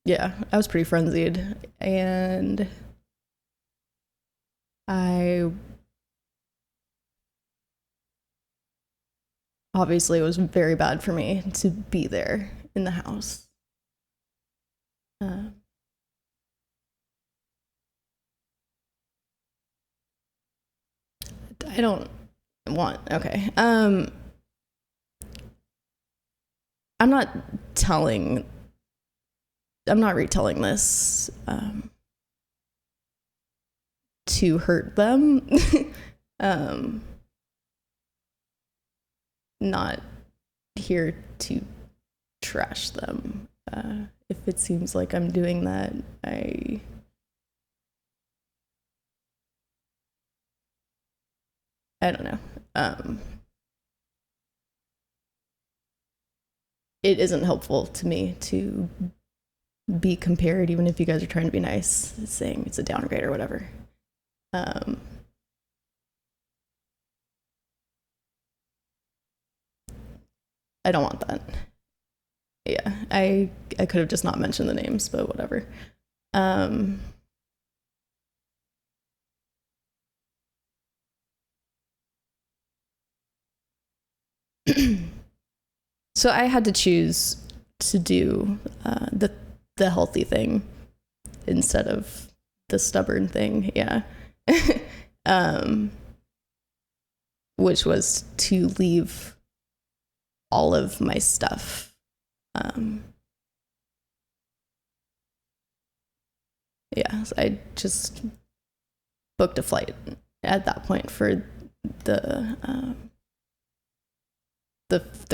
Yeah, I was pretty frenzied, and obviously it was very bad for me to be there in the house. I don't want, okay. I'm not retelling this to hurt them. Not here to trash them. If it seems like I'm doing that, I don't know. It isn't helpful to me to be compared, even if you guys are trying to be nice, saying it's a downgrade or whatever. I don't want that. Yeah, I could have just not mentioned the names, but whatever. So I had to choose to do the healthy thing instead of the stubborn thing. Yeah. Which was to leave all of my stuff. Yeah, so I just booked a flight at that point for the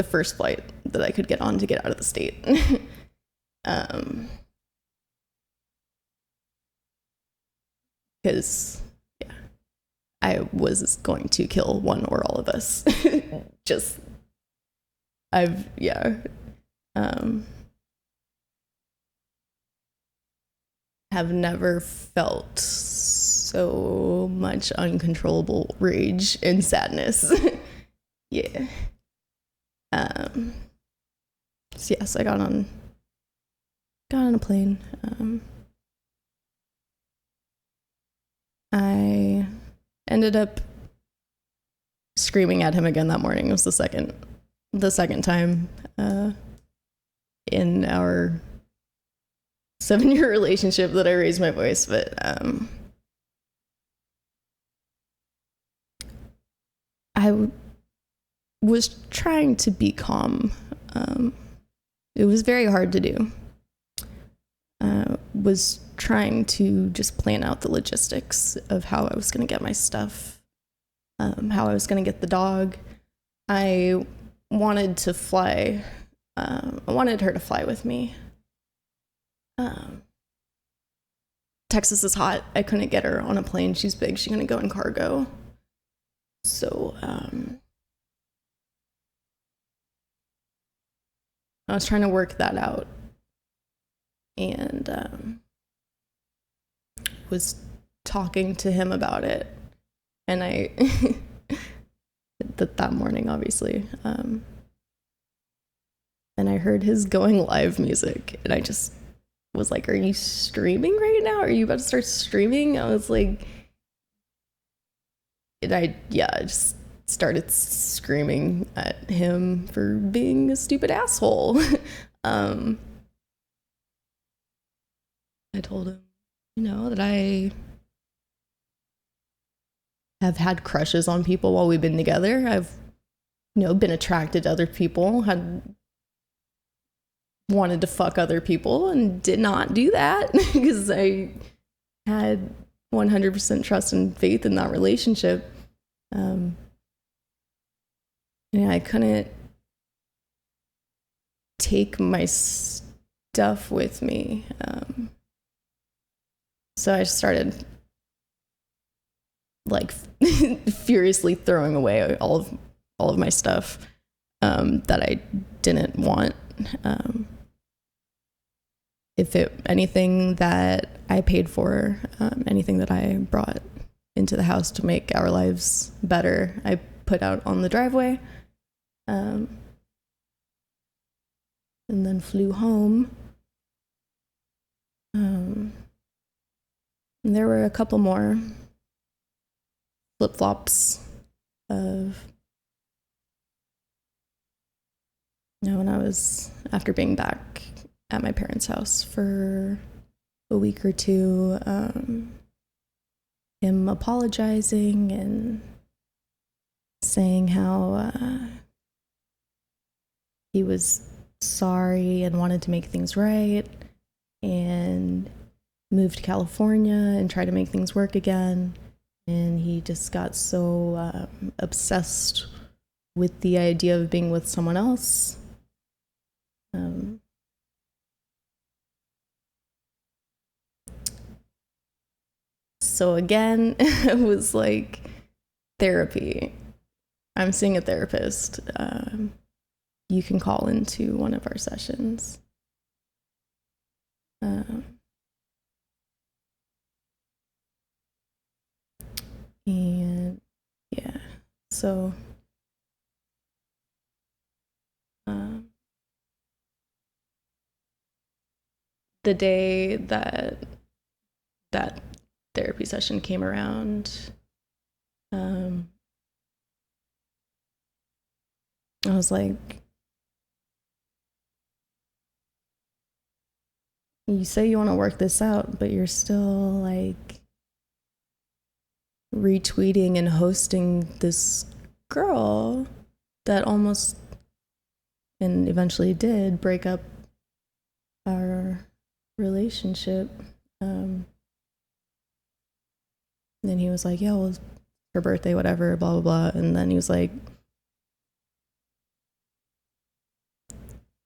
first flight that I could get on to get out of the state. Because yeah, I was going to kill one or all of us. Have never felt so much uncontrollable rage and sadness. Yeah. So yes, I got on a plane. I ended up screaming at him again that morning. It was the second time in our 7-year relationship that I raised my voice, but I was trying to be calm. It was very hard to do. Was trying to just plan out the logistics of how I was going to get my stuff, how I was going to get the dog. I wanted to fly. I wanted her to fly with me. Texas is hot. I couldn't get her on a plane. She's big. She's going to go in cargo. So I was trying to work that out, and was talking to him about it. And I that morning, obviously, and I heard his going live music, and I just was like, are you streaming right now? Are you about to start streaming? I was like, and I just started screaming at him for being a stupid asshole. I told him, that I have had crushes on people while we've been together. I've, been attracted to other people, had wanted to fuck other people, and did not do that because I had 100% trust and faith in that relationship. I couldn't take my stuff with me. So I started like furiously throwing away all of my stuff that I didn't want. If anything that I paid for, anything that I brought into the house to make our lives better, I put out on the driveway, and then flew home. And there were a couple more flip-flops of, when I was, after being back at my parents' house for a week or two, him apologizing and saying how he was sorry and wanted to make things right and moved to California and tried to make things work again. And he just got so obsessed with the idea of being with someone else. So again, it was like therapy. I'm seeing a therapist. You can call into one of our sessions. And yeah, so the day that therapy session came around, I was like, you say you want to work this out, but you're still like retweeting and hosting this girl that almost and eventually did break up our relationship. And he was like, yeah, well, it's her birthday, whatever, blah, blah, blah. And then he was like,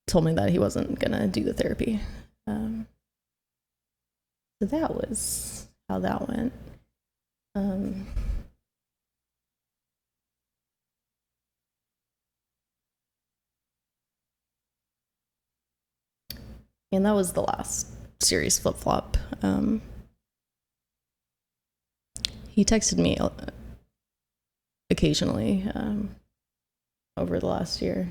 told me that he wasn't gonna do the therapy. So that was how that went. And that was the last serious flip-flop. He texted me occasionally over the last year.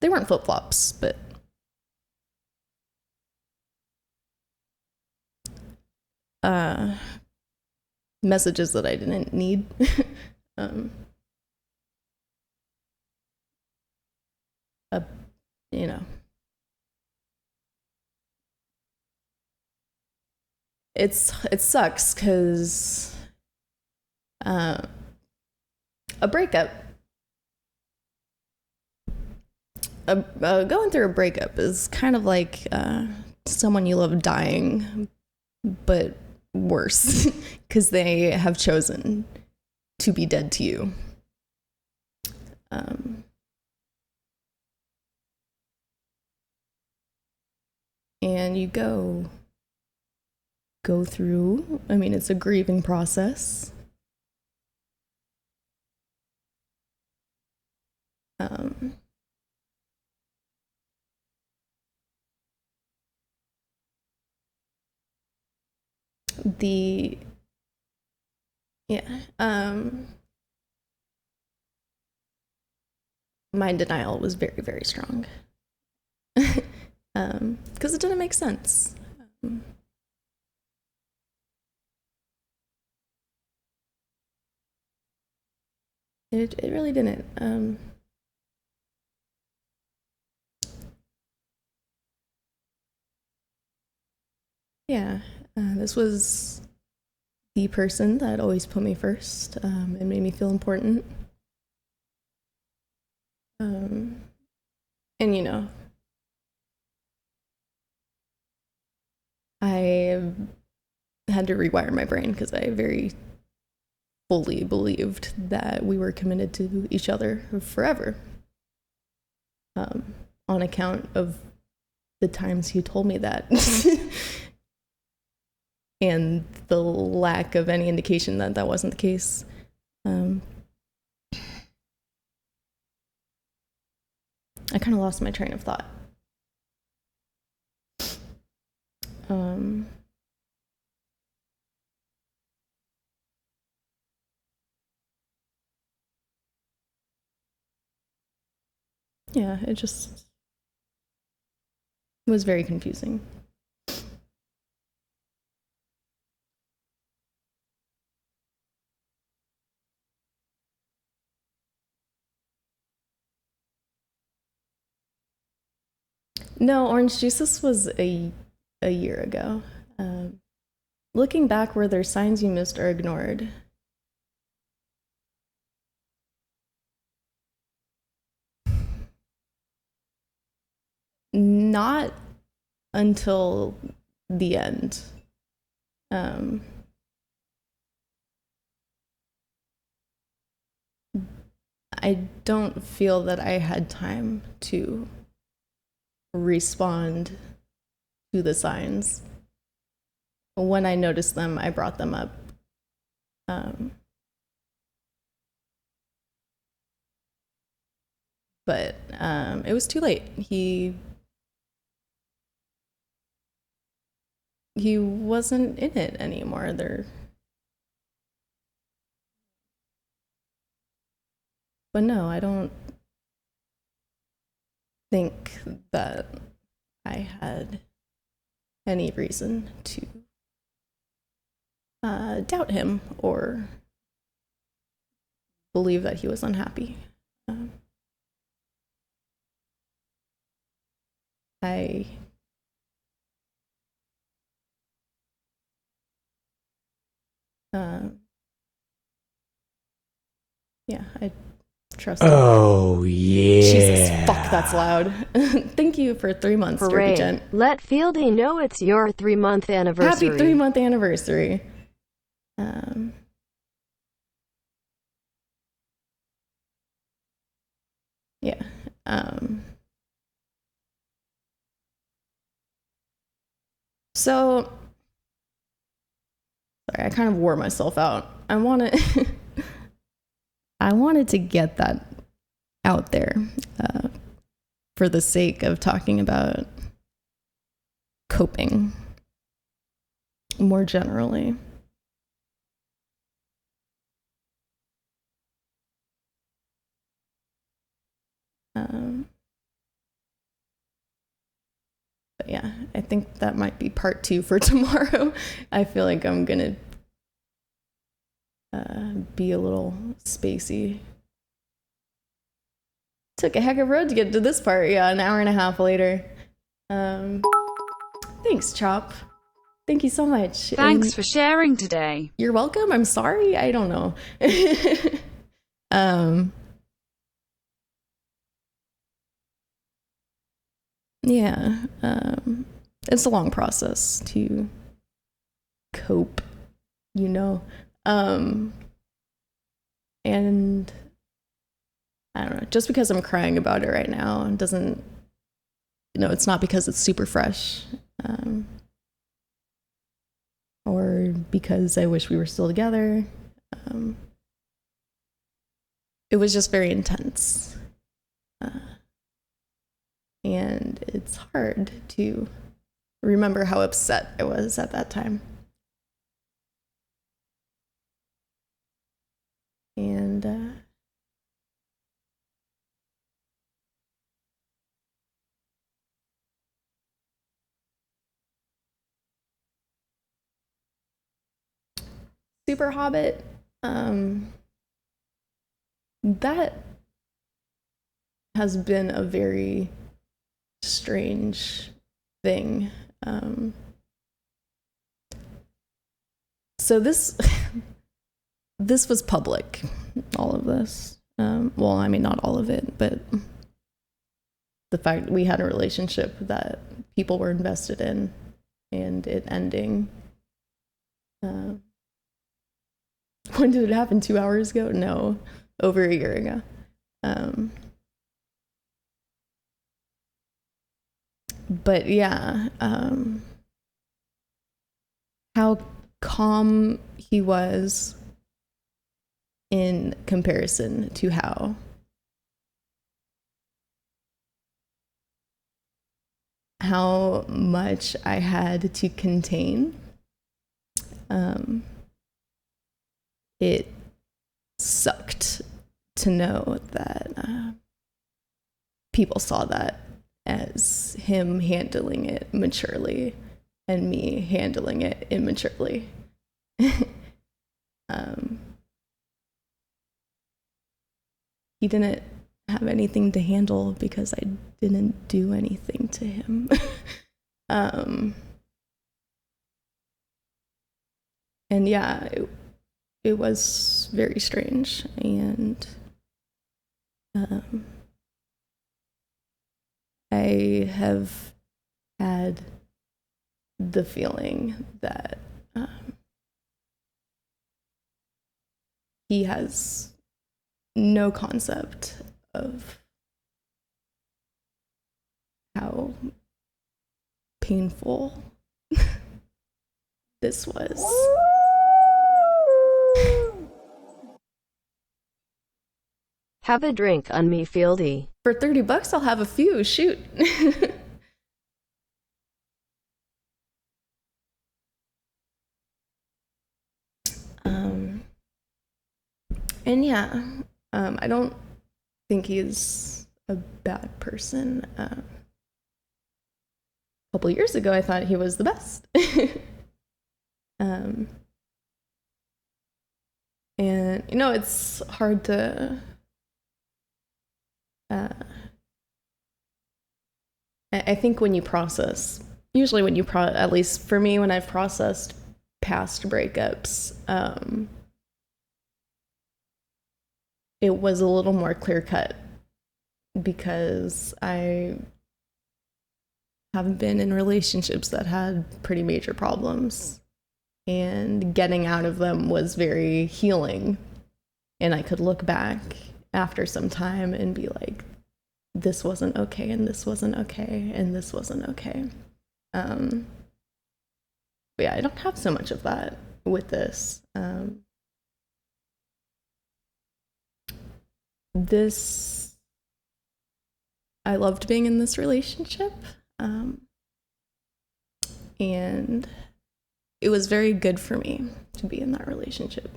They weren't flip-flops, but messages that I didn't need. It sucks because a breakup, going through a breakup is kind of like someone you love dying, but worse because they have chosen to be dead to you. And you go through, it's a grieving process. My denial was very, very strong. Because it didn't make sense. It really didn't. Yeah, this was the person that always put me first and made me feel important. And you know, I had to rewire my brain because I very fully believed that we were committed to each other forever. On account of the times he told me that. And the lack of any indication that that wasn't the case. I kind of lost my train of thought. Yeah, it just was very confusing. No, orange juice, this was a year ago. Looking back, were there signs you missed or ignored? Not until the end. I don't feel that I had time to respond to the signs. When I noticed them, I brought them up. But it was too late. He wasn't in it anymore. But no, I don't think that I had any reason to doubt him or believe that he was unhappy. I yeah, I trust him. Oh, yeah. Jesus, fuck, that's loud. Thank you for 3 months, Derby Gent. Let Fieldy know it's your 3-month anniversary. Happy 3-month anniversary. Yeah. So, sorry, I kind of wore myself out. I wanted to get that out there for the sake of talking about coping more generally. But yeah, I think that might be part 2 for tomorrow. I feel like I'm gonna be a little spacey. Took a heck of a road to get to this part. Yeah, an hour and a half later. Thanks, Chop. Thank you so much. Thanks for sharing today. You're welcome. I'm sorry. I don't know. Yeah. It's a long process to cope, you know. And I don't know, just because I'm crying about it right now doesn't, you know, it's not because it's super fresh. Or because I wish we were still together. It was just very intense. And it's hard to remember how upset I was at that time. And – Super Hobbit, that has been a very strange thing. So this was public, all of this. Well, I mean, not all of it, but the fact that we had a relationship that people were invested in and it ending. When did it happen? 2 hours ago? No, over a year ago. But yeah, how calm he was in comparison to how much I had to contain. It sucked to know that people saw that as him handling it maturely and me handling it immaturely. He didn't have anything to handle because I didn't do anything to him. And yeah, it was very strange, and I have had the feeling that he has no concept of how painful this was. Have a drink on me, Fieldy. For $30, I'll have a few. Shoot. And yeah, I don't think he's a bad person. A couple years ago, I thought he was the best. And you know, it's hard to I think when you process, usually when you at least for me, when I've processed past breakups, it was a little more clear cut because I have been in relationships that had pretty major problems, and getting out of them was very healing. And I could look back after some time and be like, this wasn't okay, and this wasn't okay, and this wasn't okay. But yeah, I don't have so much of that with this. I loved being in this relationship, and it was very good for me to be in that relationship.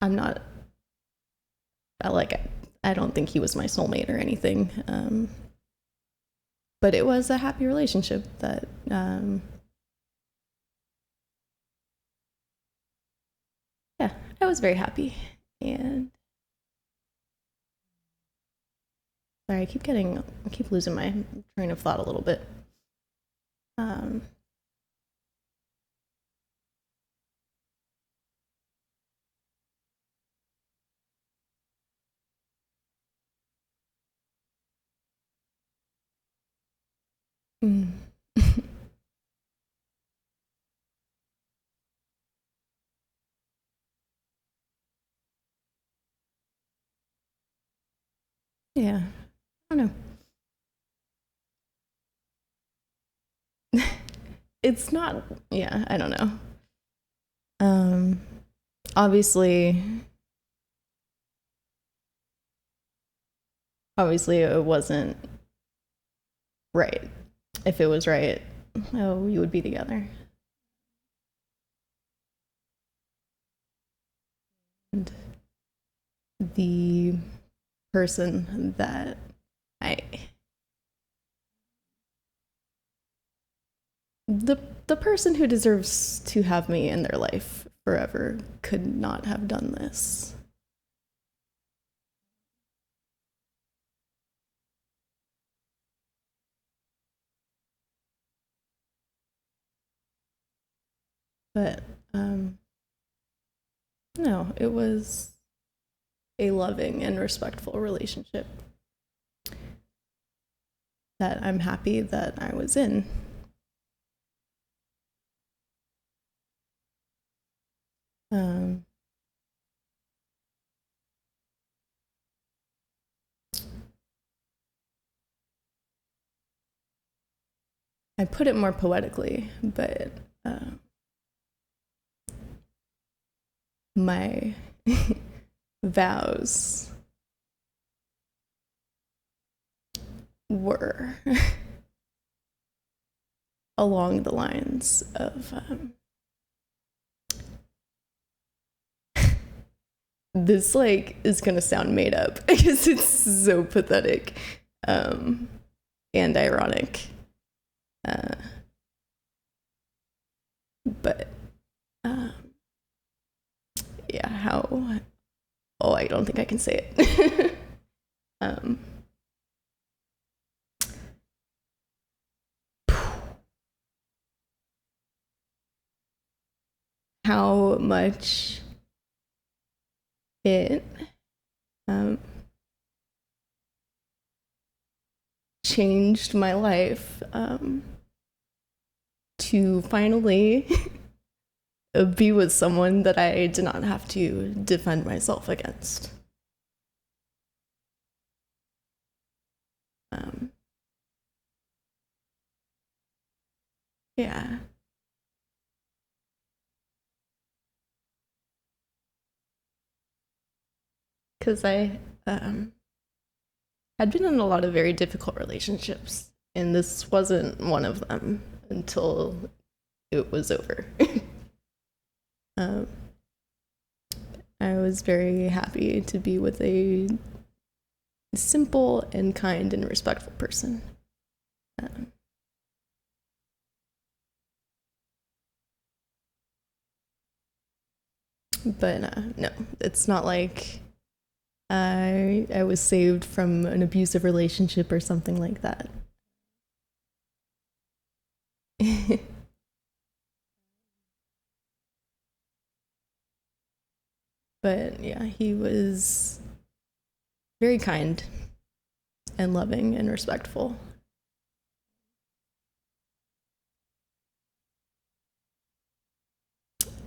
I'm not, I don't think he was my soulmate or anything, but it was a happy relationship that yeah, I was very happy. And sorry, I keep losing my train of thought a little bit. Yeah, I don't know. It's not, yeah, I don't know. Obviously it wasn't right. If it was right, oh, we would be together. And the person that I the person who deserves to have me in their life forever could not have done this. But no, it was a loving and respectful relationship that I'm happy that I was in. I put it more poetically, but my vows were along the lines of this like is gonna sound made up because it's so pathetic and ironic, but yeah, I don't think I can say it. How much it changed my life to finally be with someone that I did not have to defend myself against. Yeah. Because I had been in a lot of very difficult relationships, and this wasn't one of them until it was over. I was very happy to be with a simple and kind and respectful person. But no, it's not like I was saved from an abusive relationship or something like that. But yeah, he was very kind and loving and respectful.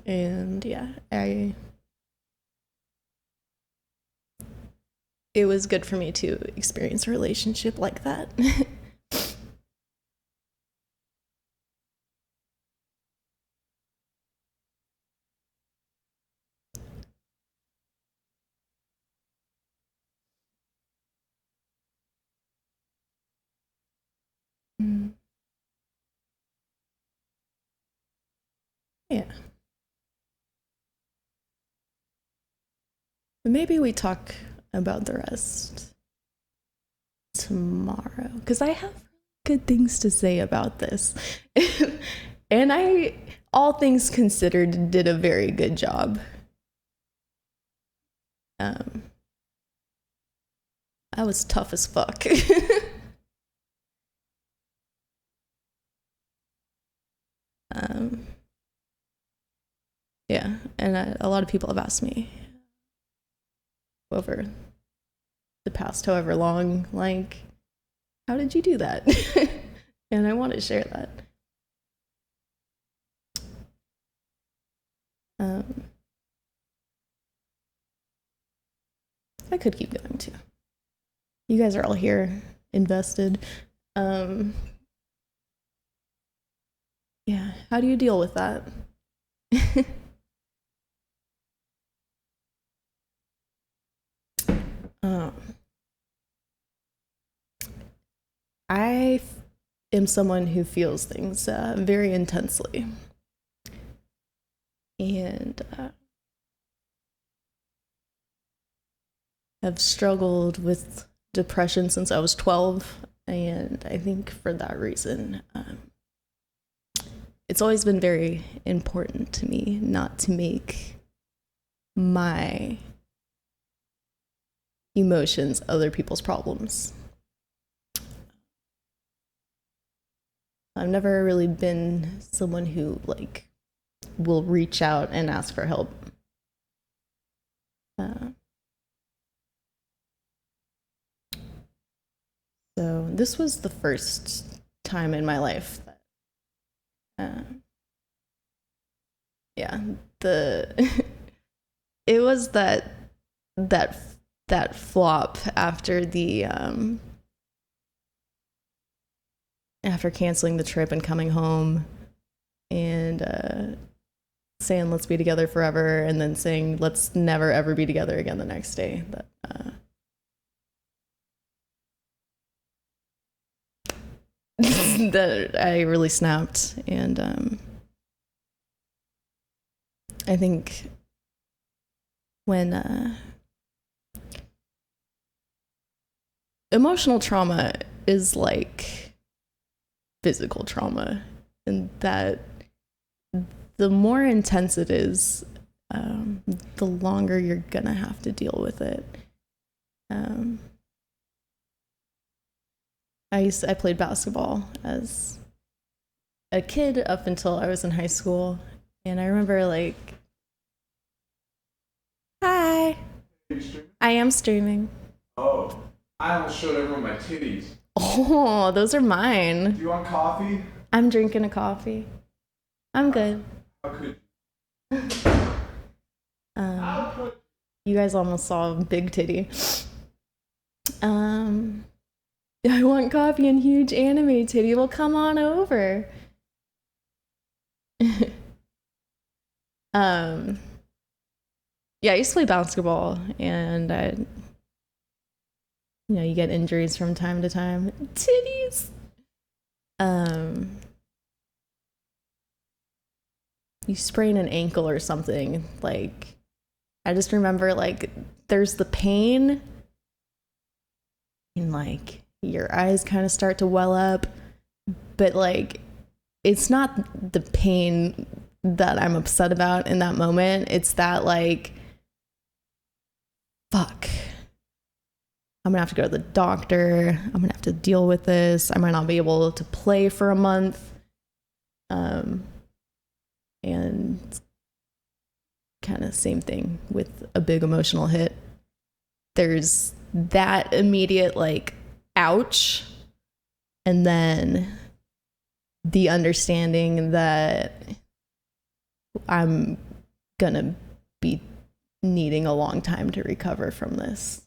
And yeah, it was good for me to experience a relationship like that. Yeah. Maybe we talk about the rest tomorrow, because I have good things to say about this. And I, all things considered, did a very good job. I was tough as fuck. Yeah, and a lot of people have asked me over the past however long, like, how did you do that? And I want to share that. I could keep going too. You guys are all here, invested. Yeah, how do you deal with that? I am someone who feels things very intensely. And have struggled with depression since I was 12. And I think for that reason, it's always been very important to me not to make my emotions other people's problems. I've never really been someone who like will reach out and ask for help. So this was the first time in my life that, it was that flop after the after canceling the trip and coming home and saying let's be together forever, and then saying let's never ever be together again the next day. That I really snapped, and I think when emotional trauma is like physical trauma, and that the more intense it is, the longer you're gonna have to deal with it. I played basketball as a kid up until I was in high school, and I remember like, hi, I am streaming. Oh, I almost showed everyone my titties. Oh, those are mine. Do you want coffee? I'm drinking a coffee. I'm good. How could you guys almost saw a big titty. I want coffee and huge anime titty. Well, come on over. Yeah, I used to play basketball, and you get injuries from time to time. Titties. You sprain an ankle or something. Like, I just remember like there's the pain, and like your eyes kind of start to well up, but like it's not the pain that I'm upset about in that moment. It's that like, fuck, I'm gonna have to go to the doctor. I'm gonna have to deal with this. I might not be able to play for a month. And kind of same thing with a big emotional hit. There's that immediate like, ouch, and then the understanding that I'm gonna be needing a long time to recover from this.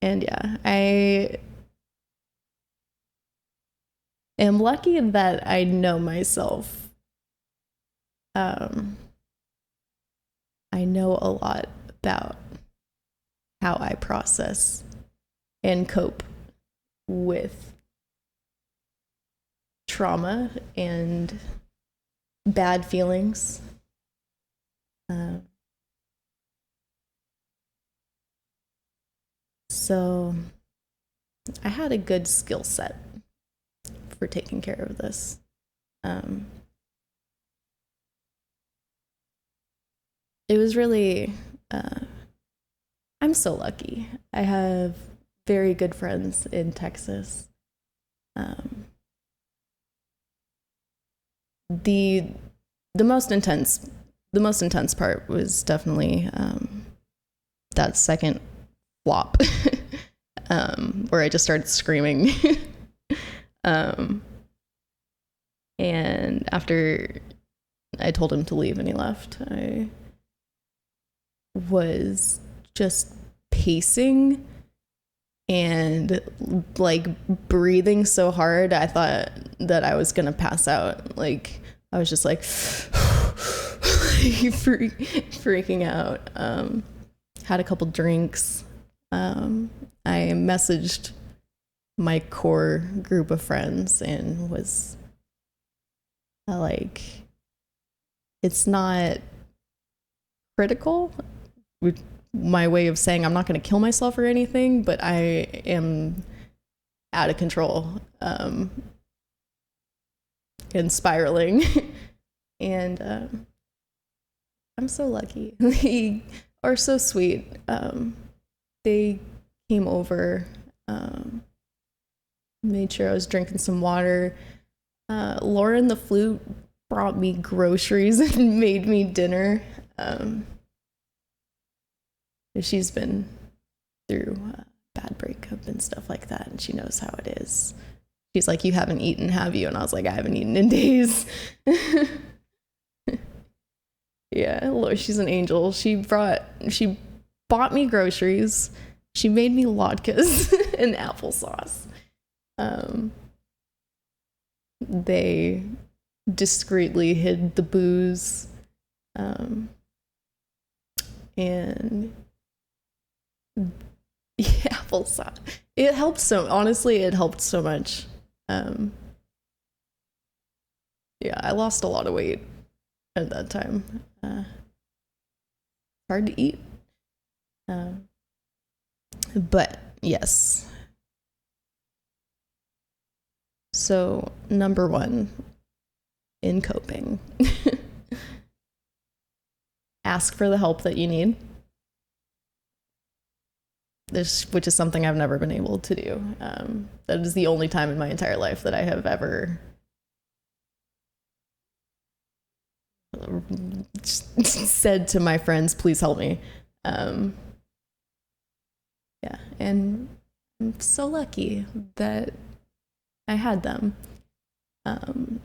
And yeah, I am lucky that I know myself. I know a lot about how I process and cope with trauma and bad feelings. So I had a good skill set for taking care of this. It was really, I'm so lucky. I have very good friends in Texas. The most intense part was definitely that second flop, where I just started screaming. And after I told him to leave and he left, I was just pacing and like breathing so hard I thought that I was gonna pass out. Like, I was just like freaking out. Had a couple drinks. I messaged my core group of friends and was like, it's not critical. my way of saying I'm not going to kill myself or anything, but I am out of control, and spiraling. And I'm so lucky. They are so sweet. They came over, made sure I was drinking some water. Lauren the flute brought me groceries and made me dinner. She's been through a bad breakup and stuff like that, and she knows how it is. She's like, "You haven't eaten, have you?" And I was like, "I haven't eaten in days." Yeah, she's an angel. She bought me groceries. She made me latkes and applesauce. They discreetly hid the booze, and yeah, applesauce. It helped so. Honestly, it helped so much. Yeah, I lost a lot of weight at that time. Hard to eat. But yes. So, number one in coping, ask for the help that you need. Which is something I've never been able to do. That is the only time in my entire life that I have ever said to my friends, "Please help me." Yeah, and I'm so lucky that I had them. And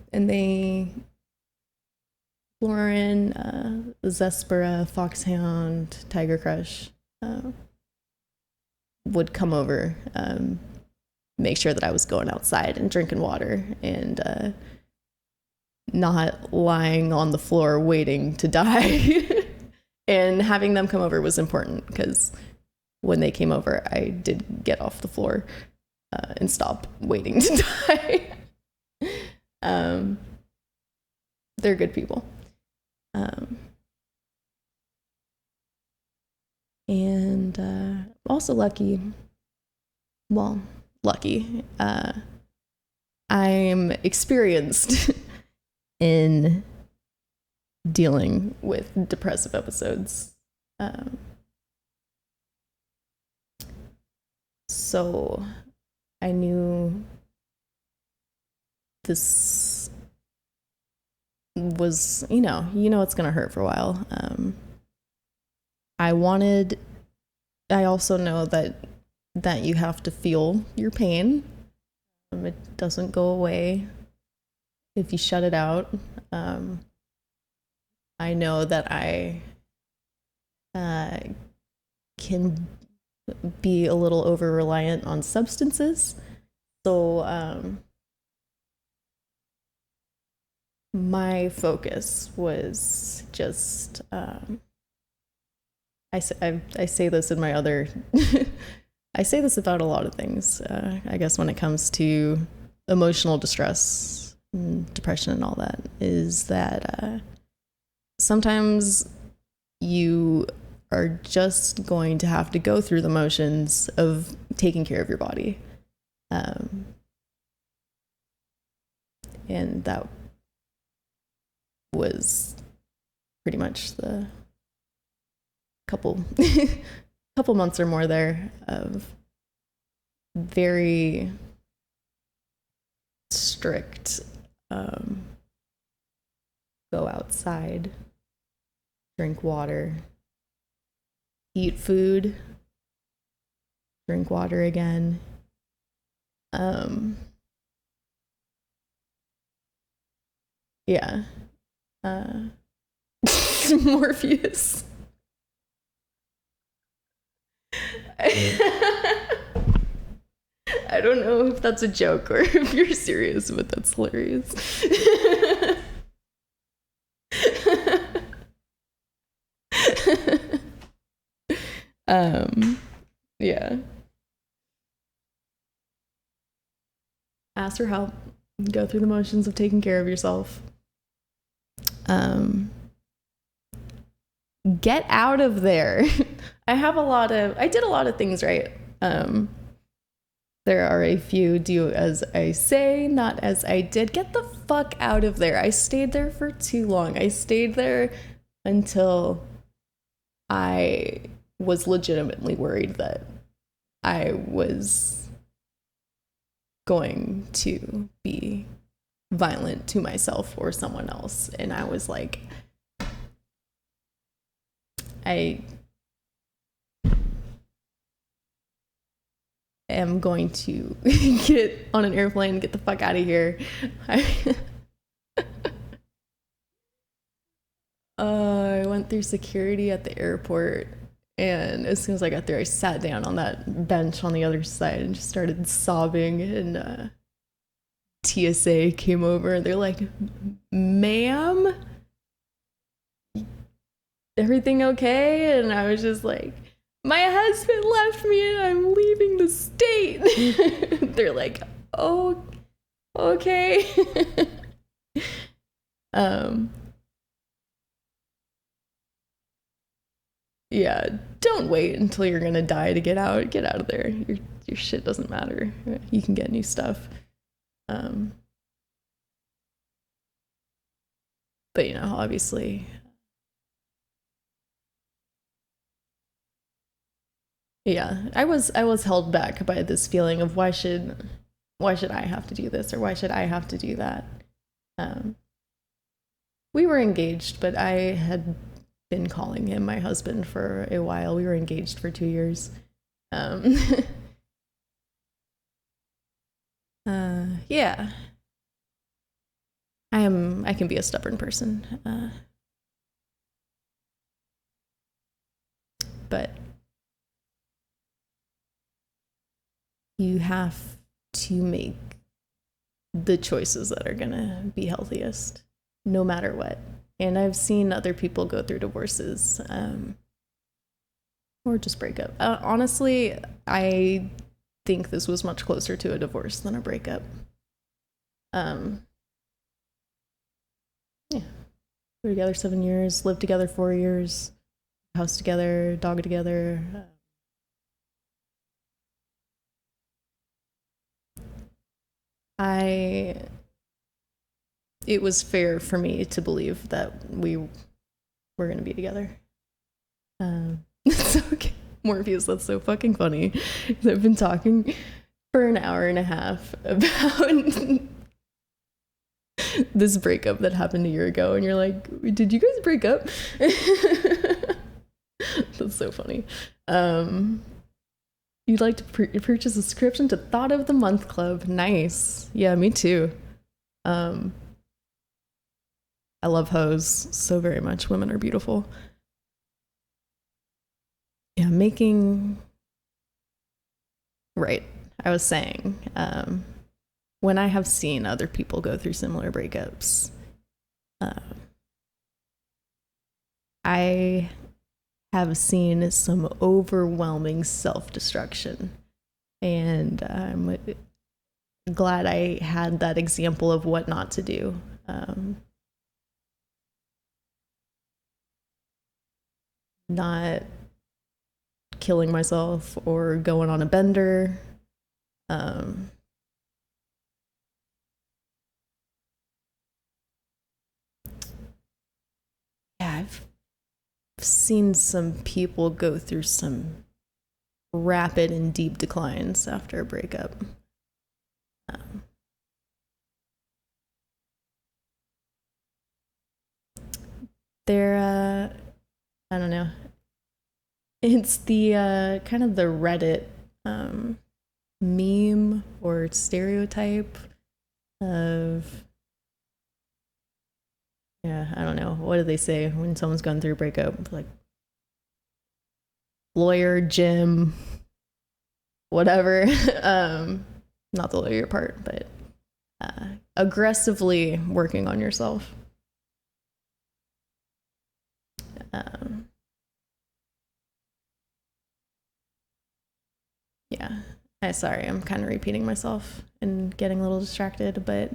Lauren, Zespera, Foxhound, Tiger Crush, would come over, make sure that I was going outside and drinking water and not lying on the floor waiting to die. And having them come over was important because when they came over, I did get off the floor and stop waiting to die. They're good people. And also lucky. I'm experienced in dealing with depressive episodes. So I knew this was, it's going to hurt for a while. I also know that you have to feel your pain. It doesn't go away if you shut it out. I know that I can be a little over reliant on substances. So my focus was just I say this in my other I say this about a lot of things, I guess, when it comes to emotional distress and depression and all that, is that sometimes you are just going to have to go through the motions of taking care of your body. And that was pretty much the couple months or more there of very strict go outside, drink water, eat food, drink water again. Yeah. Morpheus. I don't know if that's a joke or if you're serious, but that's hilarious. Yeah. Ask for help. Go through the motions of taking care of yourself. Get out of there. I did a lot of things right. There are a few do as I say, not as I did. Get the fuck out of there. I stayed there for too long. I stayed there until I was legitimately worried that I was going to be violent to myself or someone else. And I was like, I am going to get on an airplane, get the fuck out of here. I went through security at the airport, and as soon as I got there, I sat down on that bench on the other side and just started sobbing. And TSA came over, and they're like, "Ma'am, everything okay?" And I was just like, "My husband left me and I'm leaving the state." They're like, "Oh, okay." Yeah, don't wait until you're gonna die to get out. Get out of there. Your shit doesn't matter. You can get new stuff. But you know, obviously, yeah, I was held back by this feeling of why should I have to do this, or why should I have to do that? We were engaged, but I had been calling him my husband for a while. We were engaged for 2 years. Yeah. I can be a stubborn person. But you have to make the choices that are gonna be healthiest, no matter what. And I've seen other people go through divorces, or just breakup. Honestly, I think this was much closer to a divorce than a breakup. Yeah, we were together 7 years, lived together 4 years, house together, dog together. It was fair for me to believe that we were going to be together. So, okay. Morpheus, that's so fucking funny. I've been talking for an hour and a half about this breakup that happened a year ago, and you're like, did you guys break up? That's so funny. You'd like to purchase a subscription to Thought of the Month Club. Nice. Yeah, me too. I love hoes so very much. Women are beautiful. Yeah, right. I was saying, when I have seen other people go through similar breakups, I have seen some overwhelming self-destruction, and I'm glad I had that example of what not to do. Not killing myself or going on a bender. Yeah, I've seen some people go through some rapid and deep declines after a breakup. They're I don't know. It's the kind of the Reddit meme or stereotype of, yeah, I don't know. What do they say when someone's gone through a breakup? Like, lawyer, gym, whatever. Not the lawyer part, but aggressively working on yourself. Yeah. Sorry, I'm kind of repeating myself and getting a little distracted, but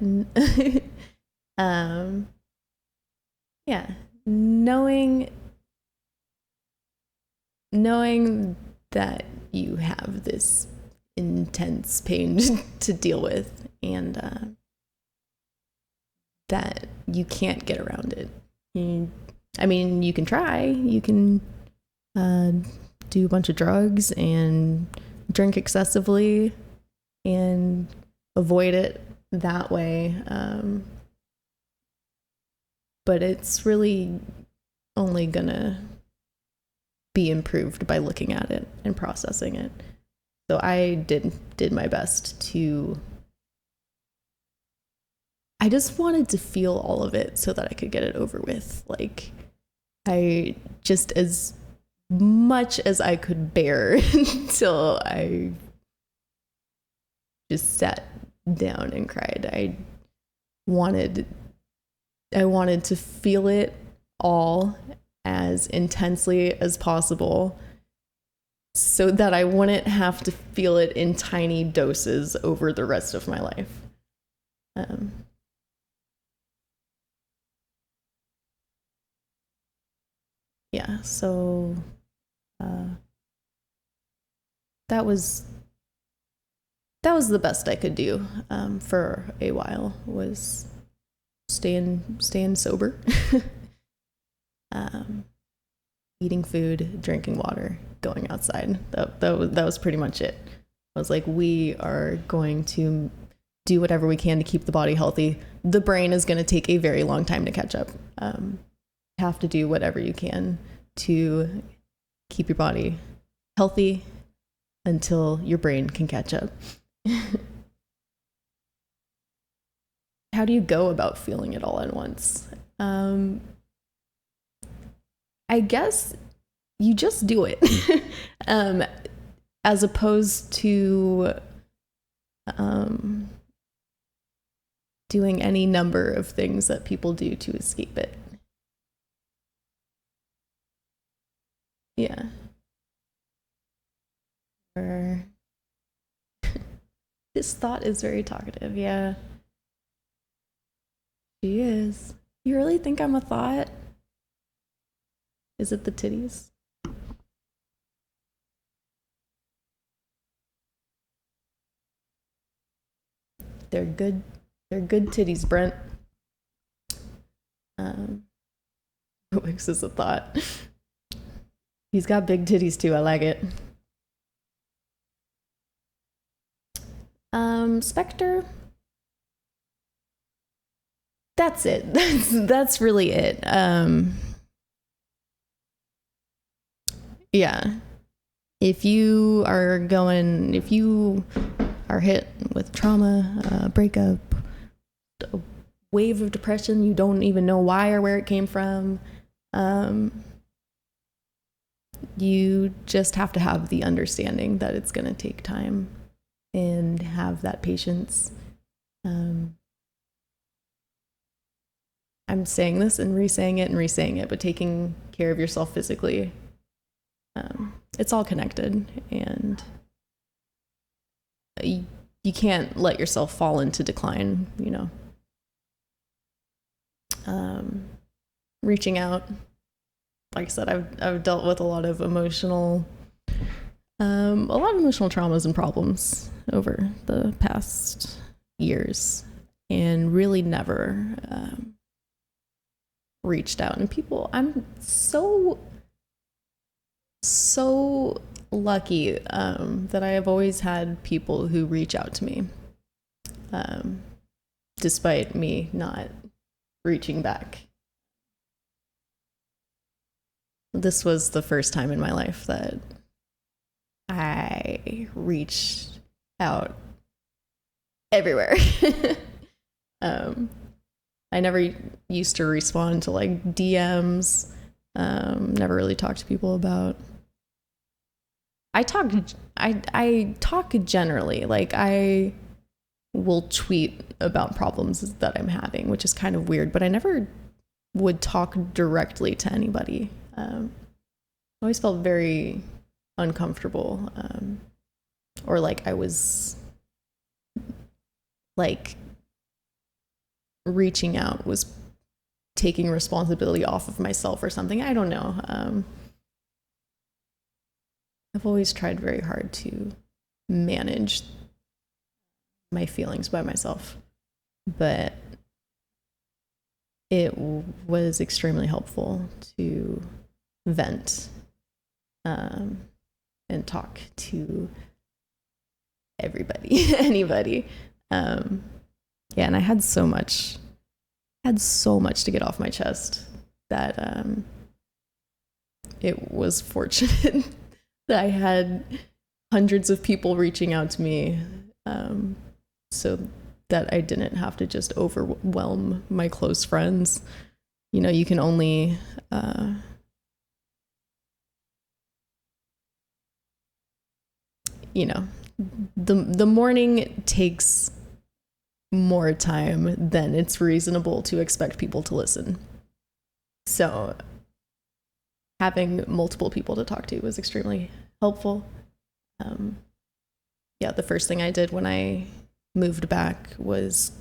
yeah, knowing knowing that you have this intense pain to deal with, and that you can't get around it. I mean, you can try. You can do a bunch of drugs and drink excessively and avoid it that way. But it's really only gonna be improved by looking at it and processing it. So I did my best to, I just wanted to feel all of it so that I could get it over with. Like, I just, as much as I could bear until I just sat down and cried. I wanted to feel it all as intensely as possible so that I wouldn't have to feel it in tiny doses over the rest of my life. Yeah, so that was the best I could do for a while, was staying sober, eating food, drinking water, going outside. That was pretty much it. I was like, we are going to do whatever we can to keep the body healthy. The brain is going to take a very long time to catch up. You have to do whatever you can to keep your body healthy until your brain can catch up. How do you go about feeling it all at once? I guess you just do it. As opposed to doing any number of things that people do to escape it. Yeah. Or this thought is very talkative. Yeah. She is. You really think I'm a thought? Is it the titties? They're good. They're good titties, Brent. Wix is a thought. He's got big titties too. I like it. Spectre. That's it. That's really it. Yeah. If you are hit with trauma, breakup, a wave of depression, you don't even know why or where it came from, you just have to have the understanding that it's going to take time and have that patience. I'm saying this and re-saying it, but taking care of yourself physically, it's all connected, and you can't let yourself fall into decline, you know. Reaching out, like I said, I've dealt with a lot of emotional traumas and problems over the past years, and really never reached out. And people, I'm so lucky that I have always had people who reach out to me, despite me not reaching back. This was the first time in my life that I reached out everywhere. I never used to respond to like DMs, never really talked to people about. I talk generally, like I will tweet about problems that I'm having, which is kind of weird, but I never would talk directly to anybody. I always felt very uncomfortable, or like I was like reaching out was taking responsibility off of myself or something. I don't know. I always felt very uncomfortable, or like I was like reaching out was taking responsibility off of myself or something. I don't know. I always felt very uncomfortable, or like I was reaching out was taking responsibility off of myself or something. I don't know. I don't know. I've always tried very hard to manage my feelings by myself, but it was extremely helpful to vent and talk to everybody, anybody. Yeah, and I had so much to get off my chest that it was fortunate that I had hundreds of people reaching out to me, so that I didn't have to just overwhelm my close friends. You know, you can only you know, the morning takes more time than it's reasonable to expect people to listen. So having multiple people to talk to was extremely helpful. Yeah, the first thing I did when I moved back was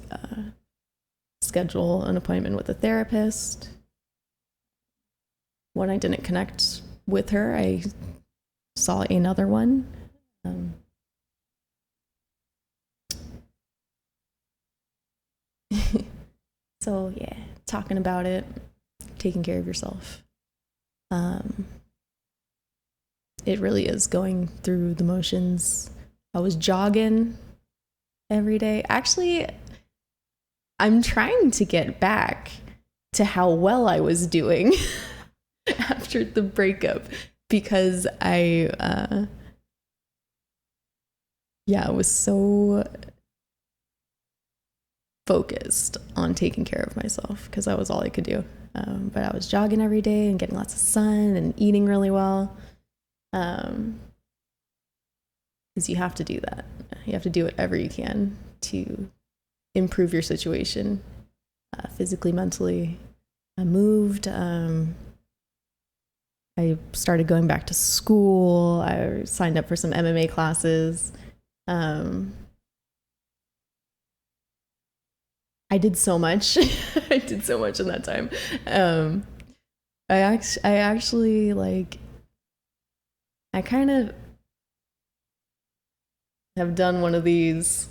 schedule an appointment with a therapist. When I didn't connect with her, I saw another one. So yeah, talking about it, taking care of yourself. It really is going through the motions. I was jogging every day. Actually, I'm trying to get back to how well I was doing after the breakup, because I was so focused on taking care of myself because that was all I could do. But I was jogging every day and getting lots of sun and eating really well. Because you have to do that. You have to do whatever you can to improve your situation, physically, mentally. I moved. I started going back to school. I signed up for some MMA classes. I did so much. I did so much in that time. I actually like, I kind of have done one of these,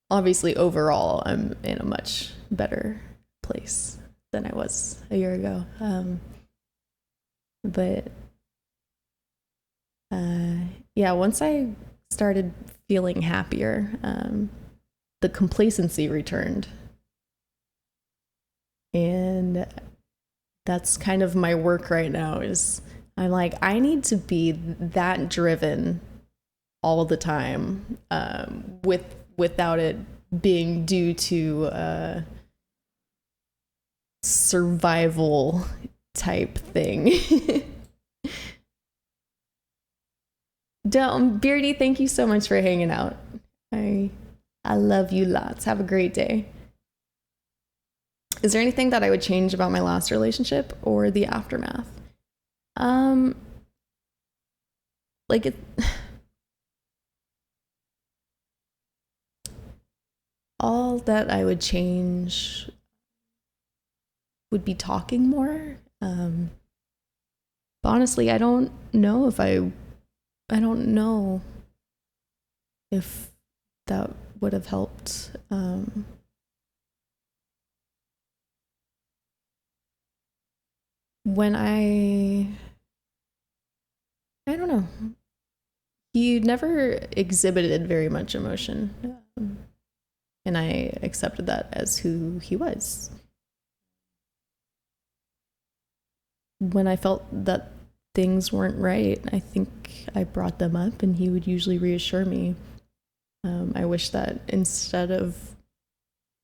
obviously overall I'm in a much better place than I was a year ago. But yeah, once I started feeling happier, the complacency returned. And that's kind of my work right now, is I'm like, I need to be that driven all the time, without it being due to survival type thing. Beardy, thank you so much for hanging out. I love you lots. Have a great day. Is there anything that I would change about my last relationship or the aftermath? Like it, all that I would change would be talking more. But honestly, I don't know if that would have helped. When I don't know. He never exhibited very much emotion. And I accepted that as who he was. When I felt that things weren't right, I think I brought them up and he would usually reassure me. I wish that instead of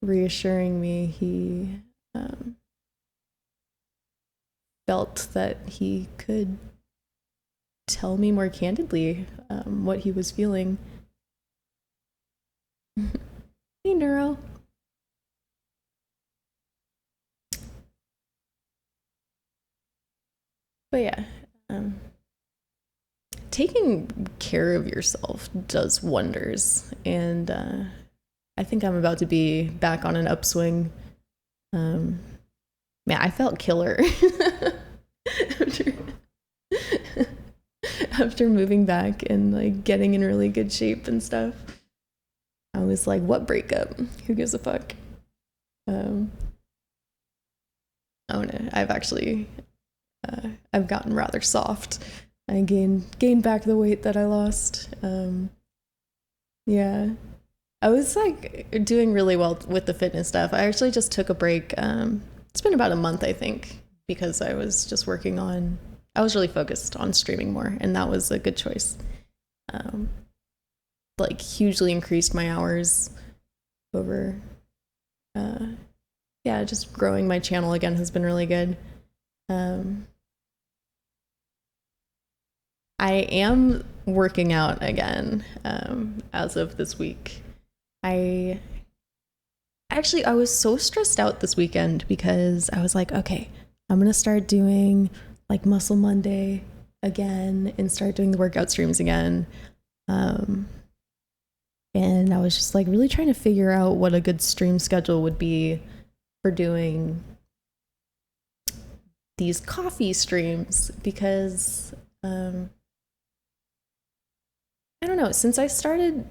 reassuring me, he felt that he could tell me more candidly what he was feeling. Hey, Neuro. But yeah, taking care of yourself does wonders, and I think I'm about to be back on an upswing. Man, I felt killer. after moving back and like getting in really good shape and stuff. I was like, what breakup? Who gives a fuck? Oh no, I've gotten rather soft. I gained back the weight that I lost. Yeah. I was like doing really well with the fitness stuff. I actually just took a break. It's been about a month, I think, because I was just I was really focused on streaming more, and that was a good choice. Like hugely increased my hours over, yeah, just growing my channel again has been really good. I am working out again, as of this week. I was so stressed out this weekend because I was like, okay, I'm gonna start doing like Muscle Monday again and start doing the workout streams again. And I was just like really trying to figure out what a good stream schedule would be for doing these coffee streams, because I don't know, since I started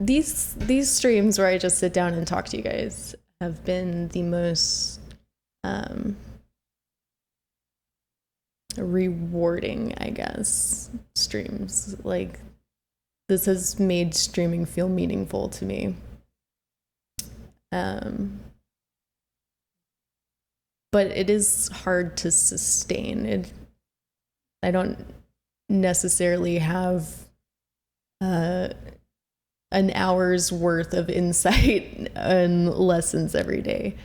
these streams where I just sit down and talk to you guys have been the most rewarding, I guess, streams. Like, this has made streaming feel meaningful to me. But it is hard to sustain. I don't necessarily have an hour's worth of insight and lessons every day.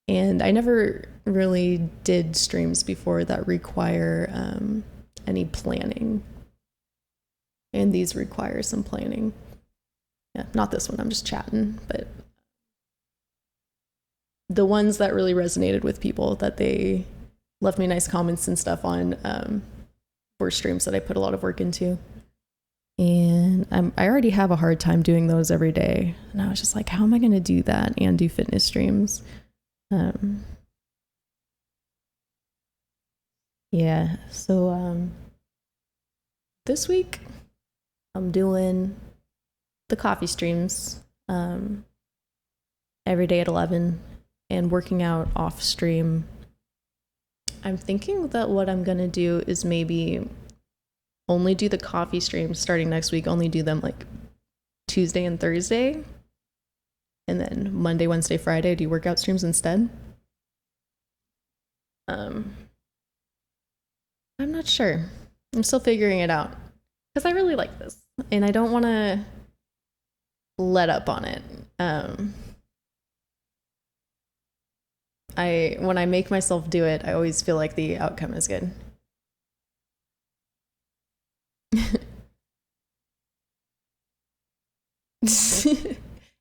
And I never really did streams before that require any planning. And these require some planning. Yeah, not this one, I'm just chatting, but the ones that really resonated with people that they left me nice comments and stuff on were streams that I put a lot of work into. And I already have a hard time doing those every day. And I was just like, how am I going to do that and do fitness streams? Yeah, so this week I'm doing the coffee streams every day at 11 and working out off stream. I'm thinking that what I'm going to do is maybe only do the coffee streams starting next week, only do them like Tuesday and Thursday. And then Monday, Wednesday, Friday, do workout streams instead. I'm not sure. I'm still figuring it out because I really like this and I don't want to let up on it. When I make myself do it, I always feel like the outcome is good.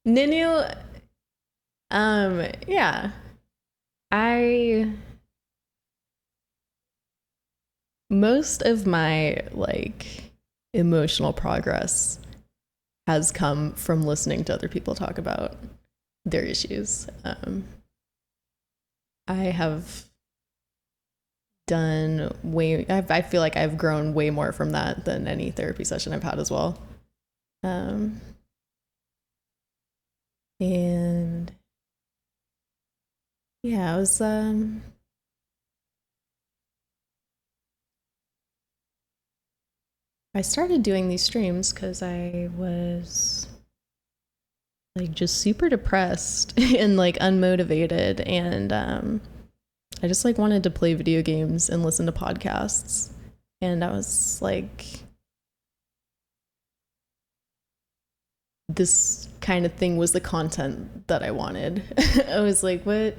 Ninu, yeah, most of my like emotional progress has come from listening to other people talk about their issues. I have done I feel like I've grown way more from that than any therapy session I've had as well. And yeah, I was I started doing these streams because I was like just super depressed and like unmotivated, and I just like wanted to play video games and listen to podcasts, and I was like, this kind of thing was the content that I wanted. I was like, what?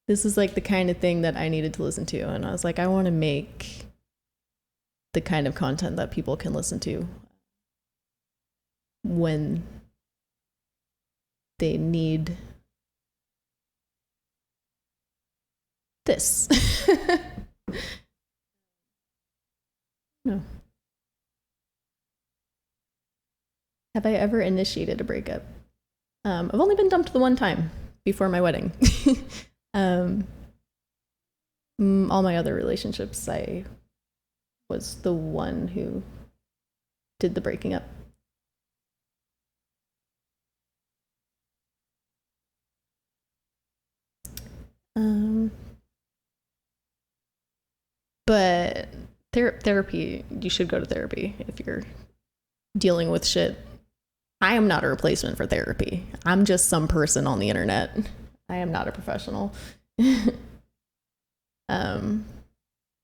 This is like the kind of thing that I needed to listen to, and I was like, I want to make the kind of content that people can listen to when they need this. No. Have I ever initiated a breakup? I've only been dumped the one time before my wedding. all my other relationships, I was the one who did the breaking up. But therapy, you should go to therapy if you're dealing with shit. I am not a replacement for therapy. I'm just some person on the internet. I am not a professional.